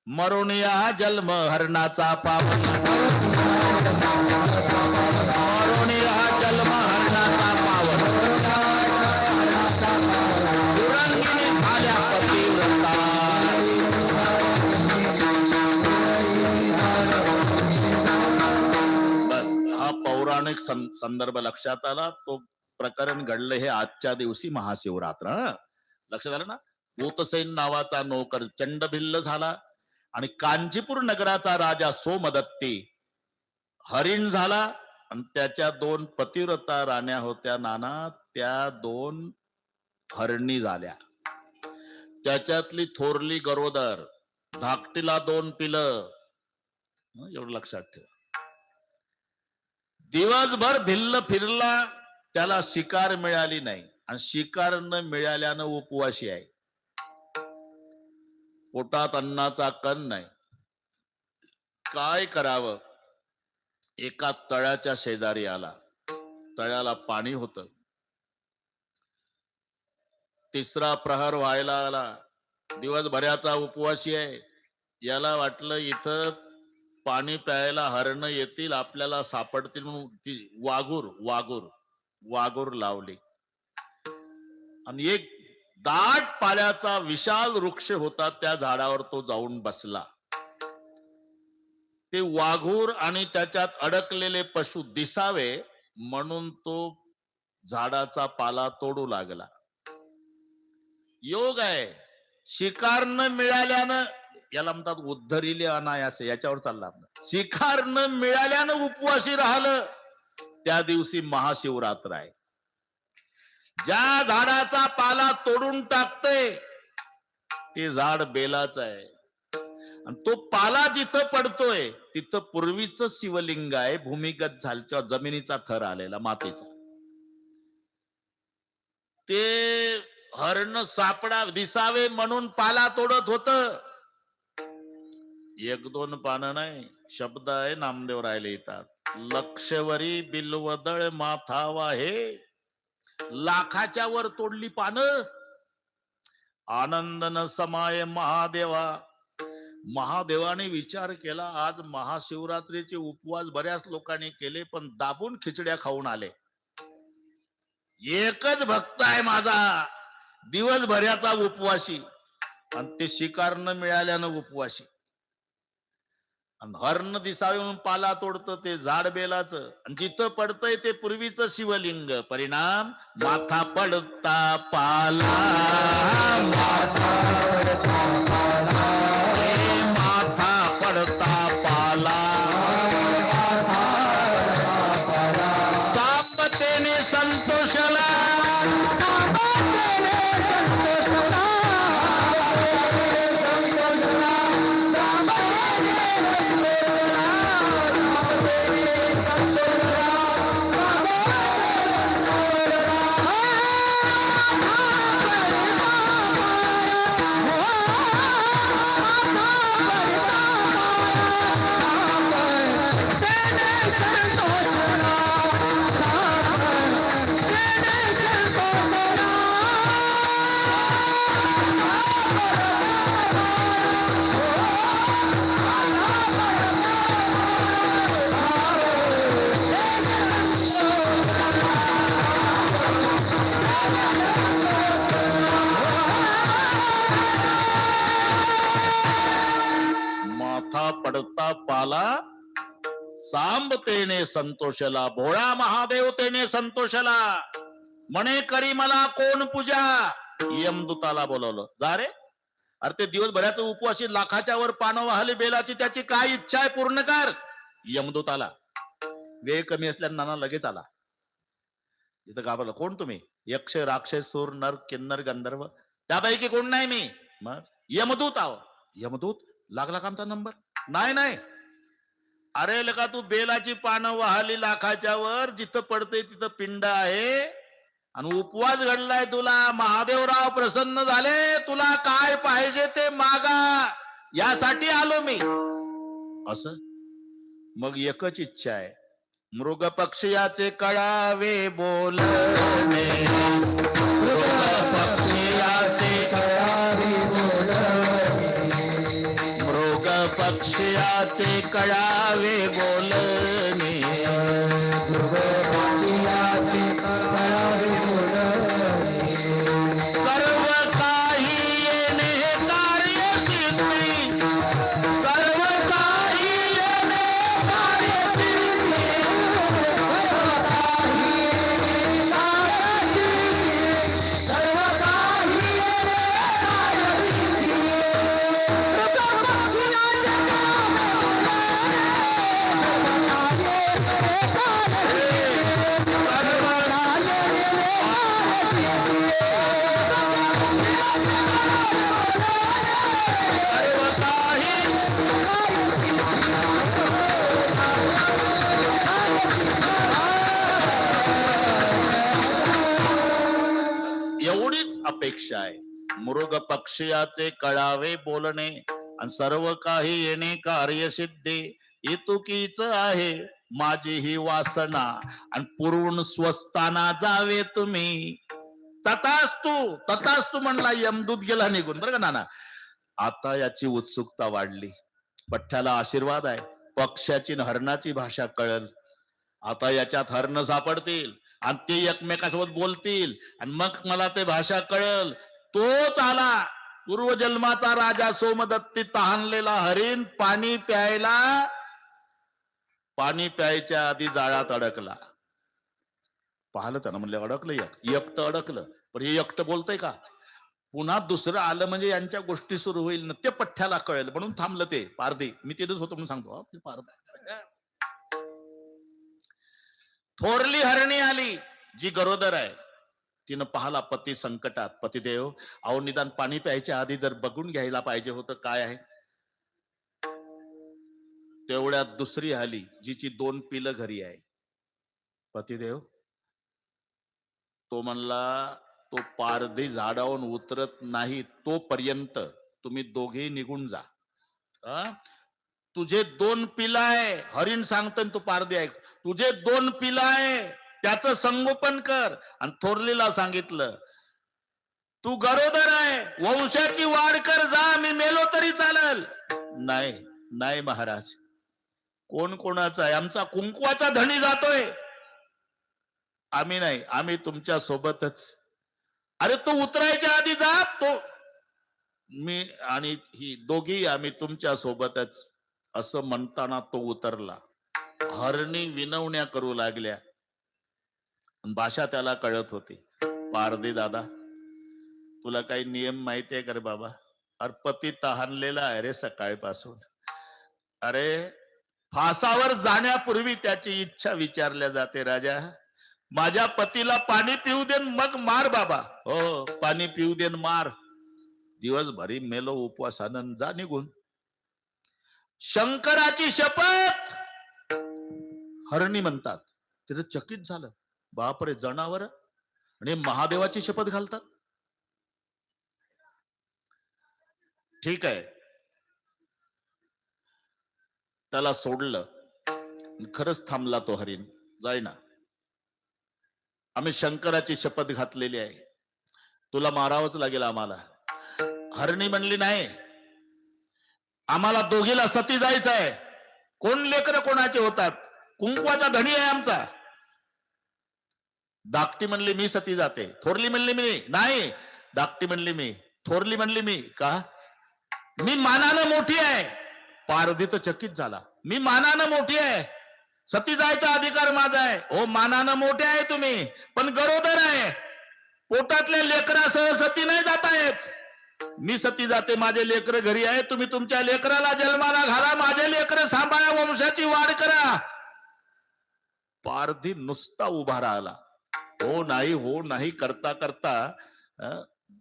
A: मरुनिया जन्म हरणाचा पाप, मरुनिया जन्म हरणाचा पावन, दुरंगिनी झाल्या पतिव्रता. बस हा पौराणिक संदर्भ लक्षात आला. तो प्रकरण घडलं हे आजच्या दिवशी महाशिवरात्र. लक्षात आलं ना. भूतसेन नावाचा नोकर चंडभिल्ल झाला आणि कांचीपूर नगराचा राजा सोमदत्ती हरिण झाला आणि त्याच्या 2 पतिव्रता राण्या होत्या नाना, त्या 2 हरणी झाल्या. त्याच्यातली थोरली गरोदर, धाकटीला 2 पिलं. एवढं लक्षात ठेवा. दिवसभर भिल्ल फिरला, त्याला शिकार मिळाली नाही आणि शिकार न मिळाल्यानं उपवाशी आहे. पोटात अन्नाचा कण नाही. काय करावं. एका तळ्याच्या शेजारी आला. तळ्याला पाणी होतं. 3रा प्रहर व्हायला आला. दिवसभराचा उपवासी आहे. याला वाटलं इथं पाणी प्यायला हरण येतील, आपल्याला सापडतील, म्हणून ती वाघूर लावली आणि एक दाट पाल्याचा विशाल वृक्ष होता, त्या झाडावर तो जाऊन बसला. ते वाघूर आणि त्याच्यात अडकलेले पशु दिसावे म्हणून तो झाडाचा पाला तोडू लागला. योग आहे. शिकार न मिळाल्यानं, याला म्हणतात उद्धरिले अनायासे, याच्यावर चालला. शिकार न मिळाल्यानं उपवासी राहिलं, त्या दिवशी महाशिवरात्र आहे. ज्या झाडाचा पाला तोडून टाकते ते झाड बेलाच आहे, आणि तो पाला जिथं पडतोय तिथं पूर्वीच शिवलिंग आहे, भूमिगत झालच्या जमिनीचा थर आलेला मातीचा. ते हरण सापडा दिसावे म्हणून पाला तोडत होत. एक दोन पानं नाही, शब्द आहे, नामदेव राहिले येतात. लक्षवरी बिल्वदळ माथा वाहे, लाखाच्या वर तोडली पानं. आनंद न समाय महादेवा. महादेवाने विचार केला, आज महाशिवरात्रीचे उपवास बऱ्याच लोकांनी केले, पण दाबून खिचड्या खाऊन आले. एकच भक्त आहे माझा दिवसभराचा उपवासी, आणि ते शिकार न मिळाल्यानं उपवासी. आणि हरण दिसावे म्हणून पाला तोडतं ते झाड बेलाचं, आणि जिथं पडतंय ते पूर्वीचं शिवलिंग. परिणाम माथा पडता पाला, माथा पडता पाला, सापतेने संतोषला, माथा पडता पाला, सांबतेने संतोषला. भोळा महादेव तेने संतोषला. म्हणे करी मला कोण पूजा. यमदूताला बोलवलं, जा रे. अरे ते दिवसभराचं उपवासी, लाखाच्या वर पानं वाहली बेलाची, त्याची काय इच्छा आहे पूर्ण कर. यमदूताला वेळ कमी असल्याने नाना लगेच आला. इथं घाबरलं, कोण तुम्ही? यक्ष राक्षस सूर नर किन्नर गंधर्व, त्यापैकी कोण नाही मी. मग यमदूत आहो. यमदूत लागला का आमचा नंबर? नाही नाही. अरे लका, तू बेलाची पानं वाहली लाखाच्या वर, जिथं पडते तिथं पिंड आहे, आणि उपवास घडलाय तुला. महादेवराव प्रसन्न झाले, तुला काय पाहिजे ते मागा, यासाठी आलो मी. असं मग एकच इच्छा आहे, मृग पक्षियाचे कळावे बोलणे, मृग पक्षियाचे कळावे बोलणे, मृग पक्षियाचे कळावे बोलणे, मृग पक्षियाचे कळावे बोलणे, सर्व काही येणे कार्यसिद्धी, सर्व काही येणे कार्यसिद्धी, सर्व काही येणे कार्यसिद्धी, सर्व काही येणे कार्यसिद्धी, मृग पक्षियाचे एवढीच अपेक्षा आहे. मृग पक्षियाचे कळावे बोलणे, आणि सर्व काही येणे कार्यसिद्धी. इतुकीच आहे माझी ही वासना, आणि पुरून स्वस्ताना जावे तुम्ही. तथास्तु म्हणला. यमदूत गेला निघून. बरं का नाना, आता याची उत्सुकता वाढली. पठ्ठ्याला आशीर्वाद आहे, पक्ष्याची आणि हरणाची भाषा कळल. आता याच्यात हरण सापडतील, आणि ते एकमेकासोबत बोलतील, आणि मग मला ते भाषा कळल. तोच आला पूर्वजन्माचा राजा सोमदत्ती तहानलेला हरीण. पाणी प्यायला, पाणी प्यायच्या आधी जाळ्यात अडकला. पाहिलं त्यानं, म्हणलं अडकलं. एकटं अडकलं, पण हे एकटं बोलतंय का? पुन्हा दुसरं आलं म्हणजे यांच्या गोष्टी सुरू होईल ना. ते पठ्ठ्याला कळेल म्हणून थांबलं ते पारधी. मी तिथेच होतो म्हणून सांगतो, ते पारधी. थोरली हरणी आली, जी गरोदर आहे. तिनं पाहला पती संकटात. पतिदेव, अहो निदान पाणी प्यायच्या आधी जर बघून घ्यायला पाहिजे होतं काय आहे. तेवढ्यात दुसरी आली, जिची 2 पिलं घरी आहे. पतिदेव, तो म्हणला, तो पारधी झाडावरून उतरत नाही तोपर्यंत तुम्ही दोघेही निघून जा. तुझे 2 पिलं आहे, हरिण सांगतो तू पारदी ऐक, तुझे 2 पिलं आहे, त्याचं संगोपन कर. आणि थोरलीला सांगितलं, तू गरोदर आहे, वंशाची वाढ कर, जा, मी मेलो तरी चालल. नाही नाही महाराज, कोण कोणाचा आहे, आमचा कुंकवाचा धणी जातोय, आम्ही नाही, आम्ही तुमच्या सोबतच. अरे तो उतरायच्या आधी जा, तो मी आणि ही दोघी आम्ही तुमच्या सोबतच. असं म्हणताना तो उतरला. हरणी विनवण्या करू लागल्या, भाषा त्याला कळत होती. पारदी दादा, तुला काही नियम माहितीये का रे बाबा? अरे पती तहानलेला आहे रे सकाळपासून. अरे फासावर जाण्यापूर्वी त्याची इच्छा विचारल्या जाते. राजा, माझ्या पतीला पाणी पिऊ दे मग मार बाबा. हो, पाणी पिऊ दे मार. दिवसभरी मेलो उपवासानं, जा निघून. शंकराची शपथ, हरणी म्हणतात. तिथे चकित झालं, बापरे, जनावर आणि महादेवाची शपथ घालतात. ठीक आहे, त्याला सोडलं. खरंच थांबला तो हरिण. जाईना, आम्ही शंकराची शपथ घातलेली आहे, तुला मारावंच लागेल आम्हाला. हरणी म्हणली, नाही, आम्हाला दोघीला सती जायचं आहे. कोण लेकर कोणाचे होतात, कुंकवाचा धणी आहे आमचा. धाकटी म्हणली, मी सती जाते. थोरली म्हणली, मी नाही. धाकटी म्हणली, मी. थोरली म्हणली, मी. का? मी मानानं मोठी आहे. पारधी तर चकित झाला, मी मानानं मोठी आहे, सती जायचा अधिकार माझा आहे. हो, मानानं मोठे आहे तुम्ही, पण गरोदर आहे, पोटातल्या लेकरासह सती नाही जाता येत. मी सती जाते, माझे लेकर घरी आहे, तुम्ही तुमच्या लेकराला जन्माला घाला, माझे लेकर सांभाळा, वंशाची वाढ करा. पारधी नुसता उभा राहिला. हो नाही, हो नाही करता करता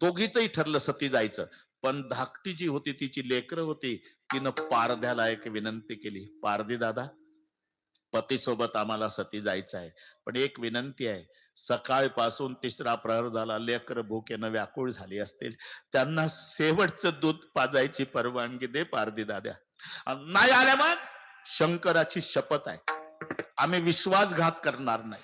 A: दोघीचही ठरलं सती जायचं. पण धाकटी जी होती, तिची लेकर होती, तिनं पारध्याला एक विनंती केली. पारधी दादा, पतीसोबत आम्हाला सती जायचं आहे, पण एक विनंती आहे. सकाळपासून 3रा प्रहर झाला, लेकर भुकेनं व्याकुळ झाली असतील, त्यांना शेवटचं दूध पाजायची परवानगी दे पारधी दाद्या. नाही आल्या मग शंकराची शपथ आहे, आम्ही विश्वासघात करणार नाही.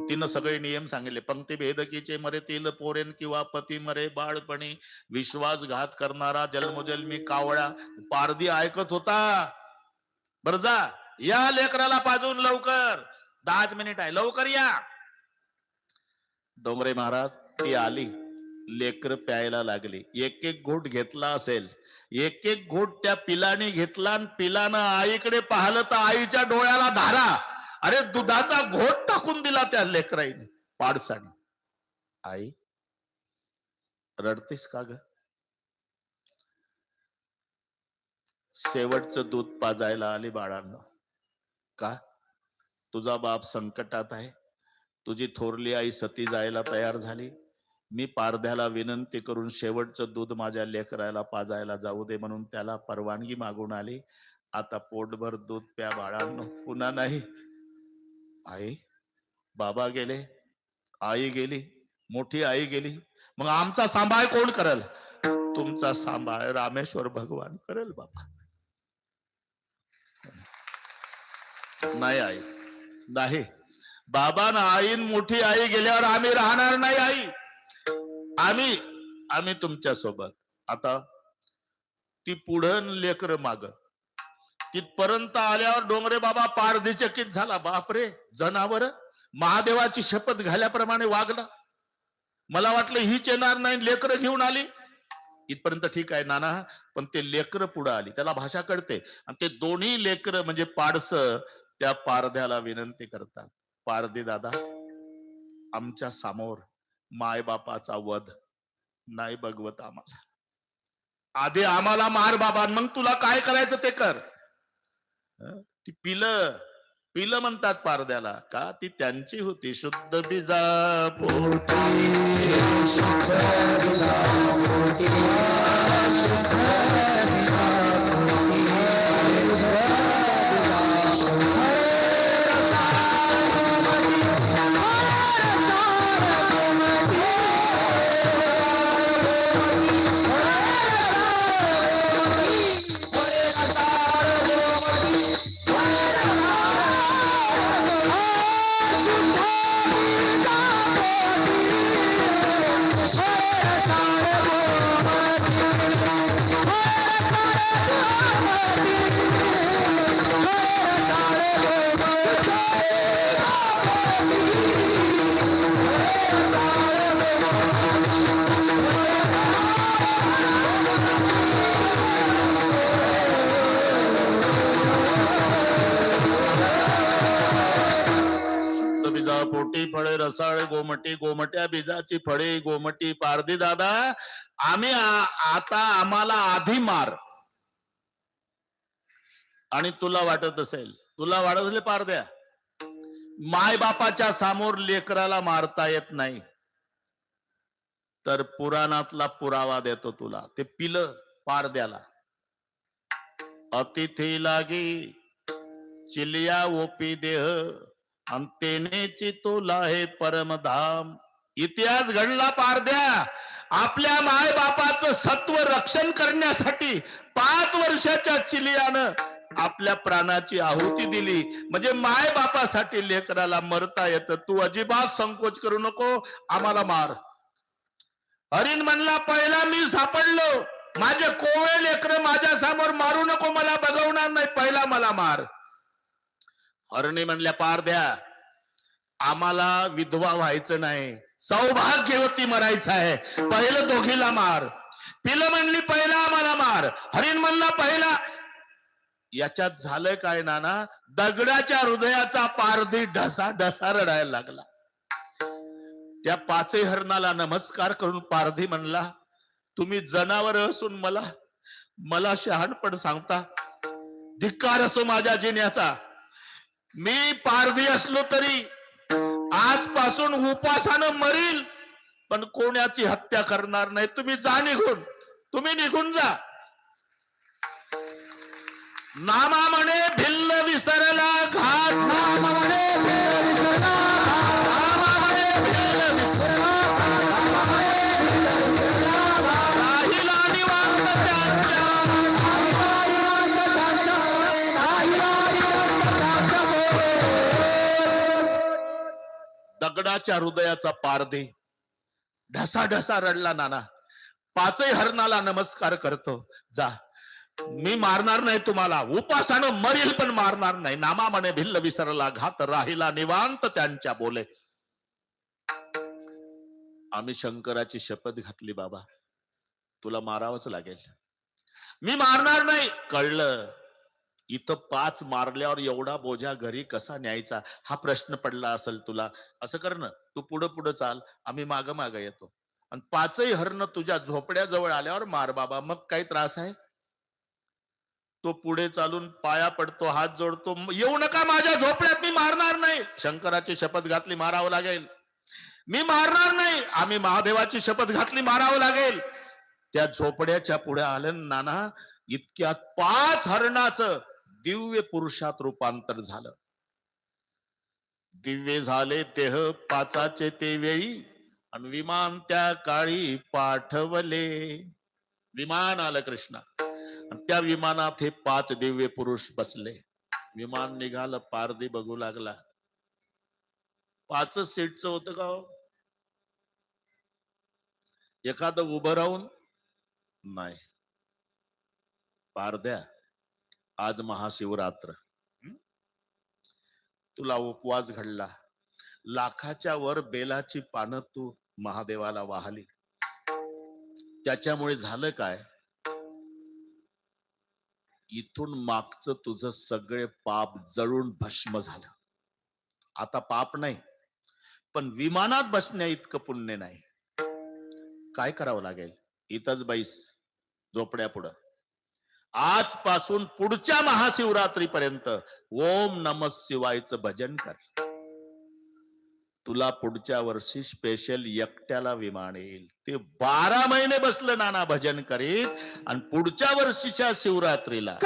A: तिनं सगळे नियम सांगितले. पंक्ती भेदकीचे मरेतील पोरेन किंवा पती मरे बाळपणी, विश्वासघात करणारा जन्मोजन्मी कावळा. पारधी ऐकत होता. बर जा, या लेकराला पाजून लवकर, 10 मिनिट आहे, लवकर या. डोंगरे महाराज, ती आली, लेकर प्यायला लागली. एक एक घोट घेतला असेल, एक एक घोट त्या पिलाने घेतला, आणि पिलानं आईकडे पाहिलं तर आईच्या डोळ्याला धारा. अरे दुधाचा घोट टाकून दिला त्या लेकराईने, पाडसाने. आई, रडतेस का ग? शेवटचं दूध पाजायला आली बाळांनो. का? तुझा बाप संकटात आहे, तुझी थोरली आई सती जायला तयार झाली, मी पारध्याला विनंती करून शेवटचं दूध माझ्या लेकराला पाजायला जाऊ दे म्हणून त्याला परवानगी मागून आली. आता पोटभर दूध प्या बाळांनो, पुन्हा नाही. आई, बाबा गेले, आई गेली, मोठी आई गेली, मग आमचा सांभाळ कोण करल? तुमचा सांभाळ रामेश्वर भगवान करेल बाबा. नाही आई, नाही, बाबा ना आईन मोठी आई गेल्यावर आम्ही राहणार नाही. आई, आम्ही तुमच्या सोबत. आता ती पुढं लेकर माग. तिथपर्यंत आल्यावर डोंगरे बाबा पारधी चकित झाला. बापरे, जनावर महादेवाची शपथ घाल्याप्रमाणे वागला. मला वाटलं हीच येणार नाही, लेकर घेऊन आली. इथपर्यंत ठीक आहे नाना, पण ते लेकर पुढे आली, त्याला भाषा कळते. आणि ते दोन्ही लेकर म्हणजे पाडस त्या पारध्याला विनंती करतात. पारधी दादा, आमच्या समोर माय बापाचा वध नाही बघवत आम्हाला. आधी आम्हाला मार बाबा, मग तुला काय करायचं ते कर. ती पिलं म्हणतात पारद्याला. का? ती त्यांची होती. शुद्ध बीजा पोटी बीजाची फळे रसाळ गोमटी, गोमट्या बीजाची फळे गोमटी. पारधी दादा आम्ही आता आम्हाला आधी मार. आणि तुला वाटत असेल पारद्या, माय बापाच्या समोर लेकराला मारता येत नाही, तर पुराणातला पुरावा देतो तुला. ते पिलं पारद्याला. अतिथी लागी चिलिया ओपी देह अंतेनेची तुला हे परमधाम. इतिहास घडला पारद्या. आपल्या माय बापाचं सत्व रक्षण करण्यासाठी 5 वर्षाच्या चिलियानं आपल्या प्राणाची आहुती दिली. म्हणजे माय बापासाठी लेकराला मरता येतं. तू अजिबात संकोच करू नको, आम्हाला मार. हरिण म्हणला पहिला मी सापडलो, माझे कोवळे लेकर माझ्या समोर मारू नको, मला बघवणार नाही, पहिला मला मार. हरणी म्हणल्या पारद्या आम्हाला विधवा व्हायचं नाही, सौभाग्यवती मरायचं आहे, पहिलं दोघीला मार. पिलं म्हणली पहिला आम्हाला मार. हरिण म्हणला पहिला. याच्यात झालं काय नाना, दगडाच्या हृदयाचा पारधी ढसा ढसा रडायला लागला. त्या 5 हरणाला नमस्कार करून पारधी म्हणला, तुम्ही जनावर असून मला शहाणपण सांगता. धिक्कार असो माझ्या जिन्याचा. मी पारधी असलो तरी आजपासून उपासानं मरील, पण कोणाची हत्या करणार नाही. तुम्ही जा निघून, तुम्ही निघून जा. नामा म्हणे भिल्ल विसरला घाट, नामा म्हणे भिल्ल विसरला घाट, नामा म्हणे भिल्ल विसरला घाट, राहिला निवांत त्यांच्या, दगडाच्या हृदयाचा पारधी ढसा ढसा रडला नाना. 5 हरणाला नमस्कार करतो. जा, मी मारणार नाही तुम्हाला, उपासानं मरील पण मारणार नाही. नामा म्हणे भिल्ल विसरला घात, राहिला निवांत त्यांच्या बोले. आम्ही शंकराची शपथ घातली बाबा, तुला मारावंच लागेल. मी मारणार नाही. कळलं, इथं 5 मारल्यावर एवढा बोजा घरी कसा न्यायचा हा प्रश्न पडला असेल तुला. असं कर ना, तू पुढं पुढं चाल, आम्ही माग माग येतो. आणि 5 हरण तुझ्या झोपड्याजवळ आल्यावर मार बाबा, मग काही त्रास आहे? तो पुढे चालून पाया पडतो, हात जोडतो, येऊ नका माझ्या झोपड्यात, मी मारणार नाही. शंकराची शपथ घातली, मारावं लागेल. मी मारणार नाही. आम्ही महादेवाची शपथ घातली, मारावं लागेल. त्या झोपड्याच्या पुढे आलं नाना. इतक्यात 5 हरणाचं दिव्य पुरुषात रूपांतर झालं. दिव्य झाले देह 5चे ते वेळी, आणि विमान त्या काळी पाठवले. विमान आलं कृष्णा, त्या विमानात हे 5 दिव्य पुरुष बसले. विमान निघालं, पारधी बघू लागला. 5 सीटचं होतं का हो? एखादं उभं राहून नाही. पारद्या आज महाशिवरात्र, तुला उपवास घडला. लाखाच्या वर बेलाची पानं तू महादेवाला वाहली. त्याच्यामुळे झालं काय, इथून मागचं तुझं सगळे पाप जळून भस्म झालं. आता पाप नाही, पण विमानात बसण्या इतकं पुण्य नाही. काय करावं लागेल? इथंच बैस झोपड्या पुढं. आजपासून पुढच्या महाशिवरात्रीपर्यंत ओम नमः शिवायचं भजन कर. तुला पुढच्या वर्षी स्पेशल एकट्याला विमान येईल. ते 12 महिने बसलं नाना भजन करीत, आणि पुढच्या वर्षीच्या शिवरात्रीला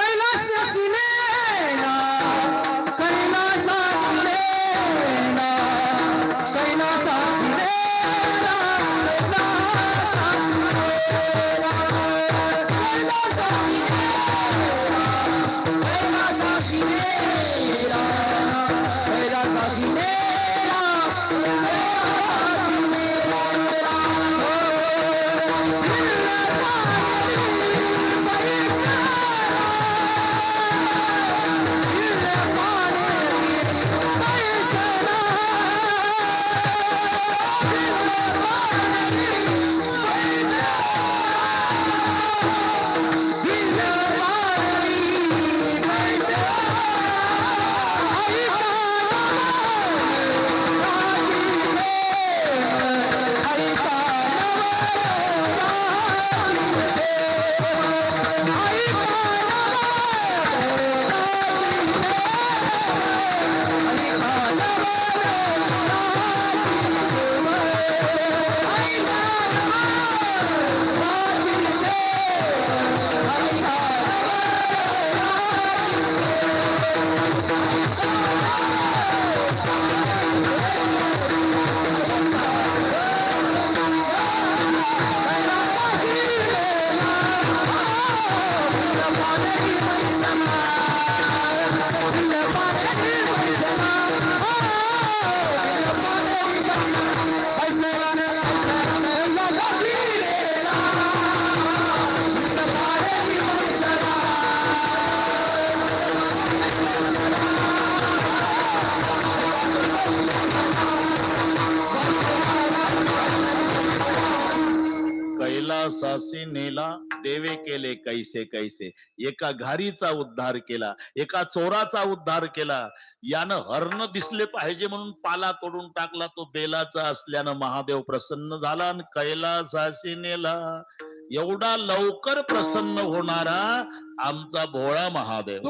A: सासी नेला, देवे केले कैसे कैसे. एका घारीचा उद्धार केला, एका चोराचा उद्धार केला. यानं हरण दिसले पाहिजे म्हणून पाला तोडून टाकला, तो बेलाचा असल्यानं महादेव प्रसन्न झाला आणि कैलासासी नेला. एवढा लवकर प्रसन्न होणारा आमचा भोळा महादेव.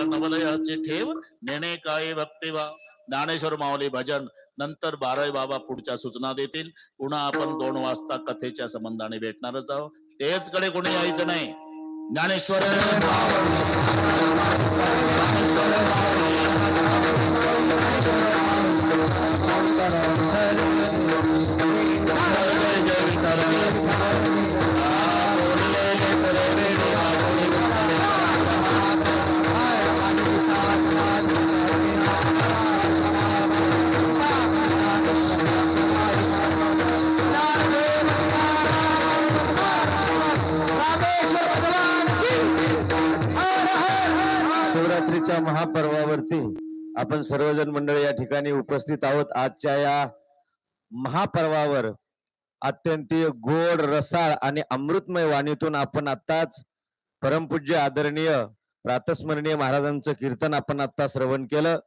A: नवलयाचे ठेव नेणे काय भक्तिवा. ज्ञानेश्वर माऊली भजन नंतर बाराई बाबा पुढच्या सूचना देतील. पुन्हा आपण 2 वाजता कथेच्या संबंधाने भेटणारच आहोत. स्टेज कडे कोणी यायचं नाही. ज्ञानेश्वर
B: शिवरात्रीच्या महापर्वावरती आपण सर्वजण मंडळ या ठिकाणी उपस्थित आहोत. आजच्या या महापर्वावर अत्यंत गोड रसाळ आणि अमृतमय वाणीतून आपण आत्ताच परमपूज्य आदरणीय प्रातस्मरणीय महाराजांचं कीर्तन आपण आता श्रवण केलं.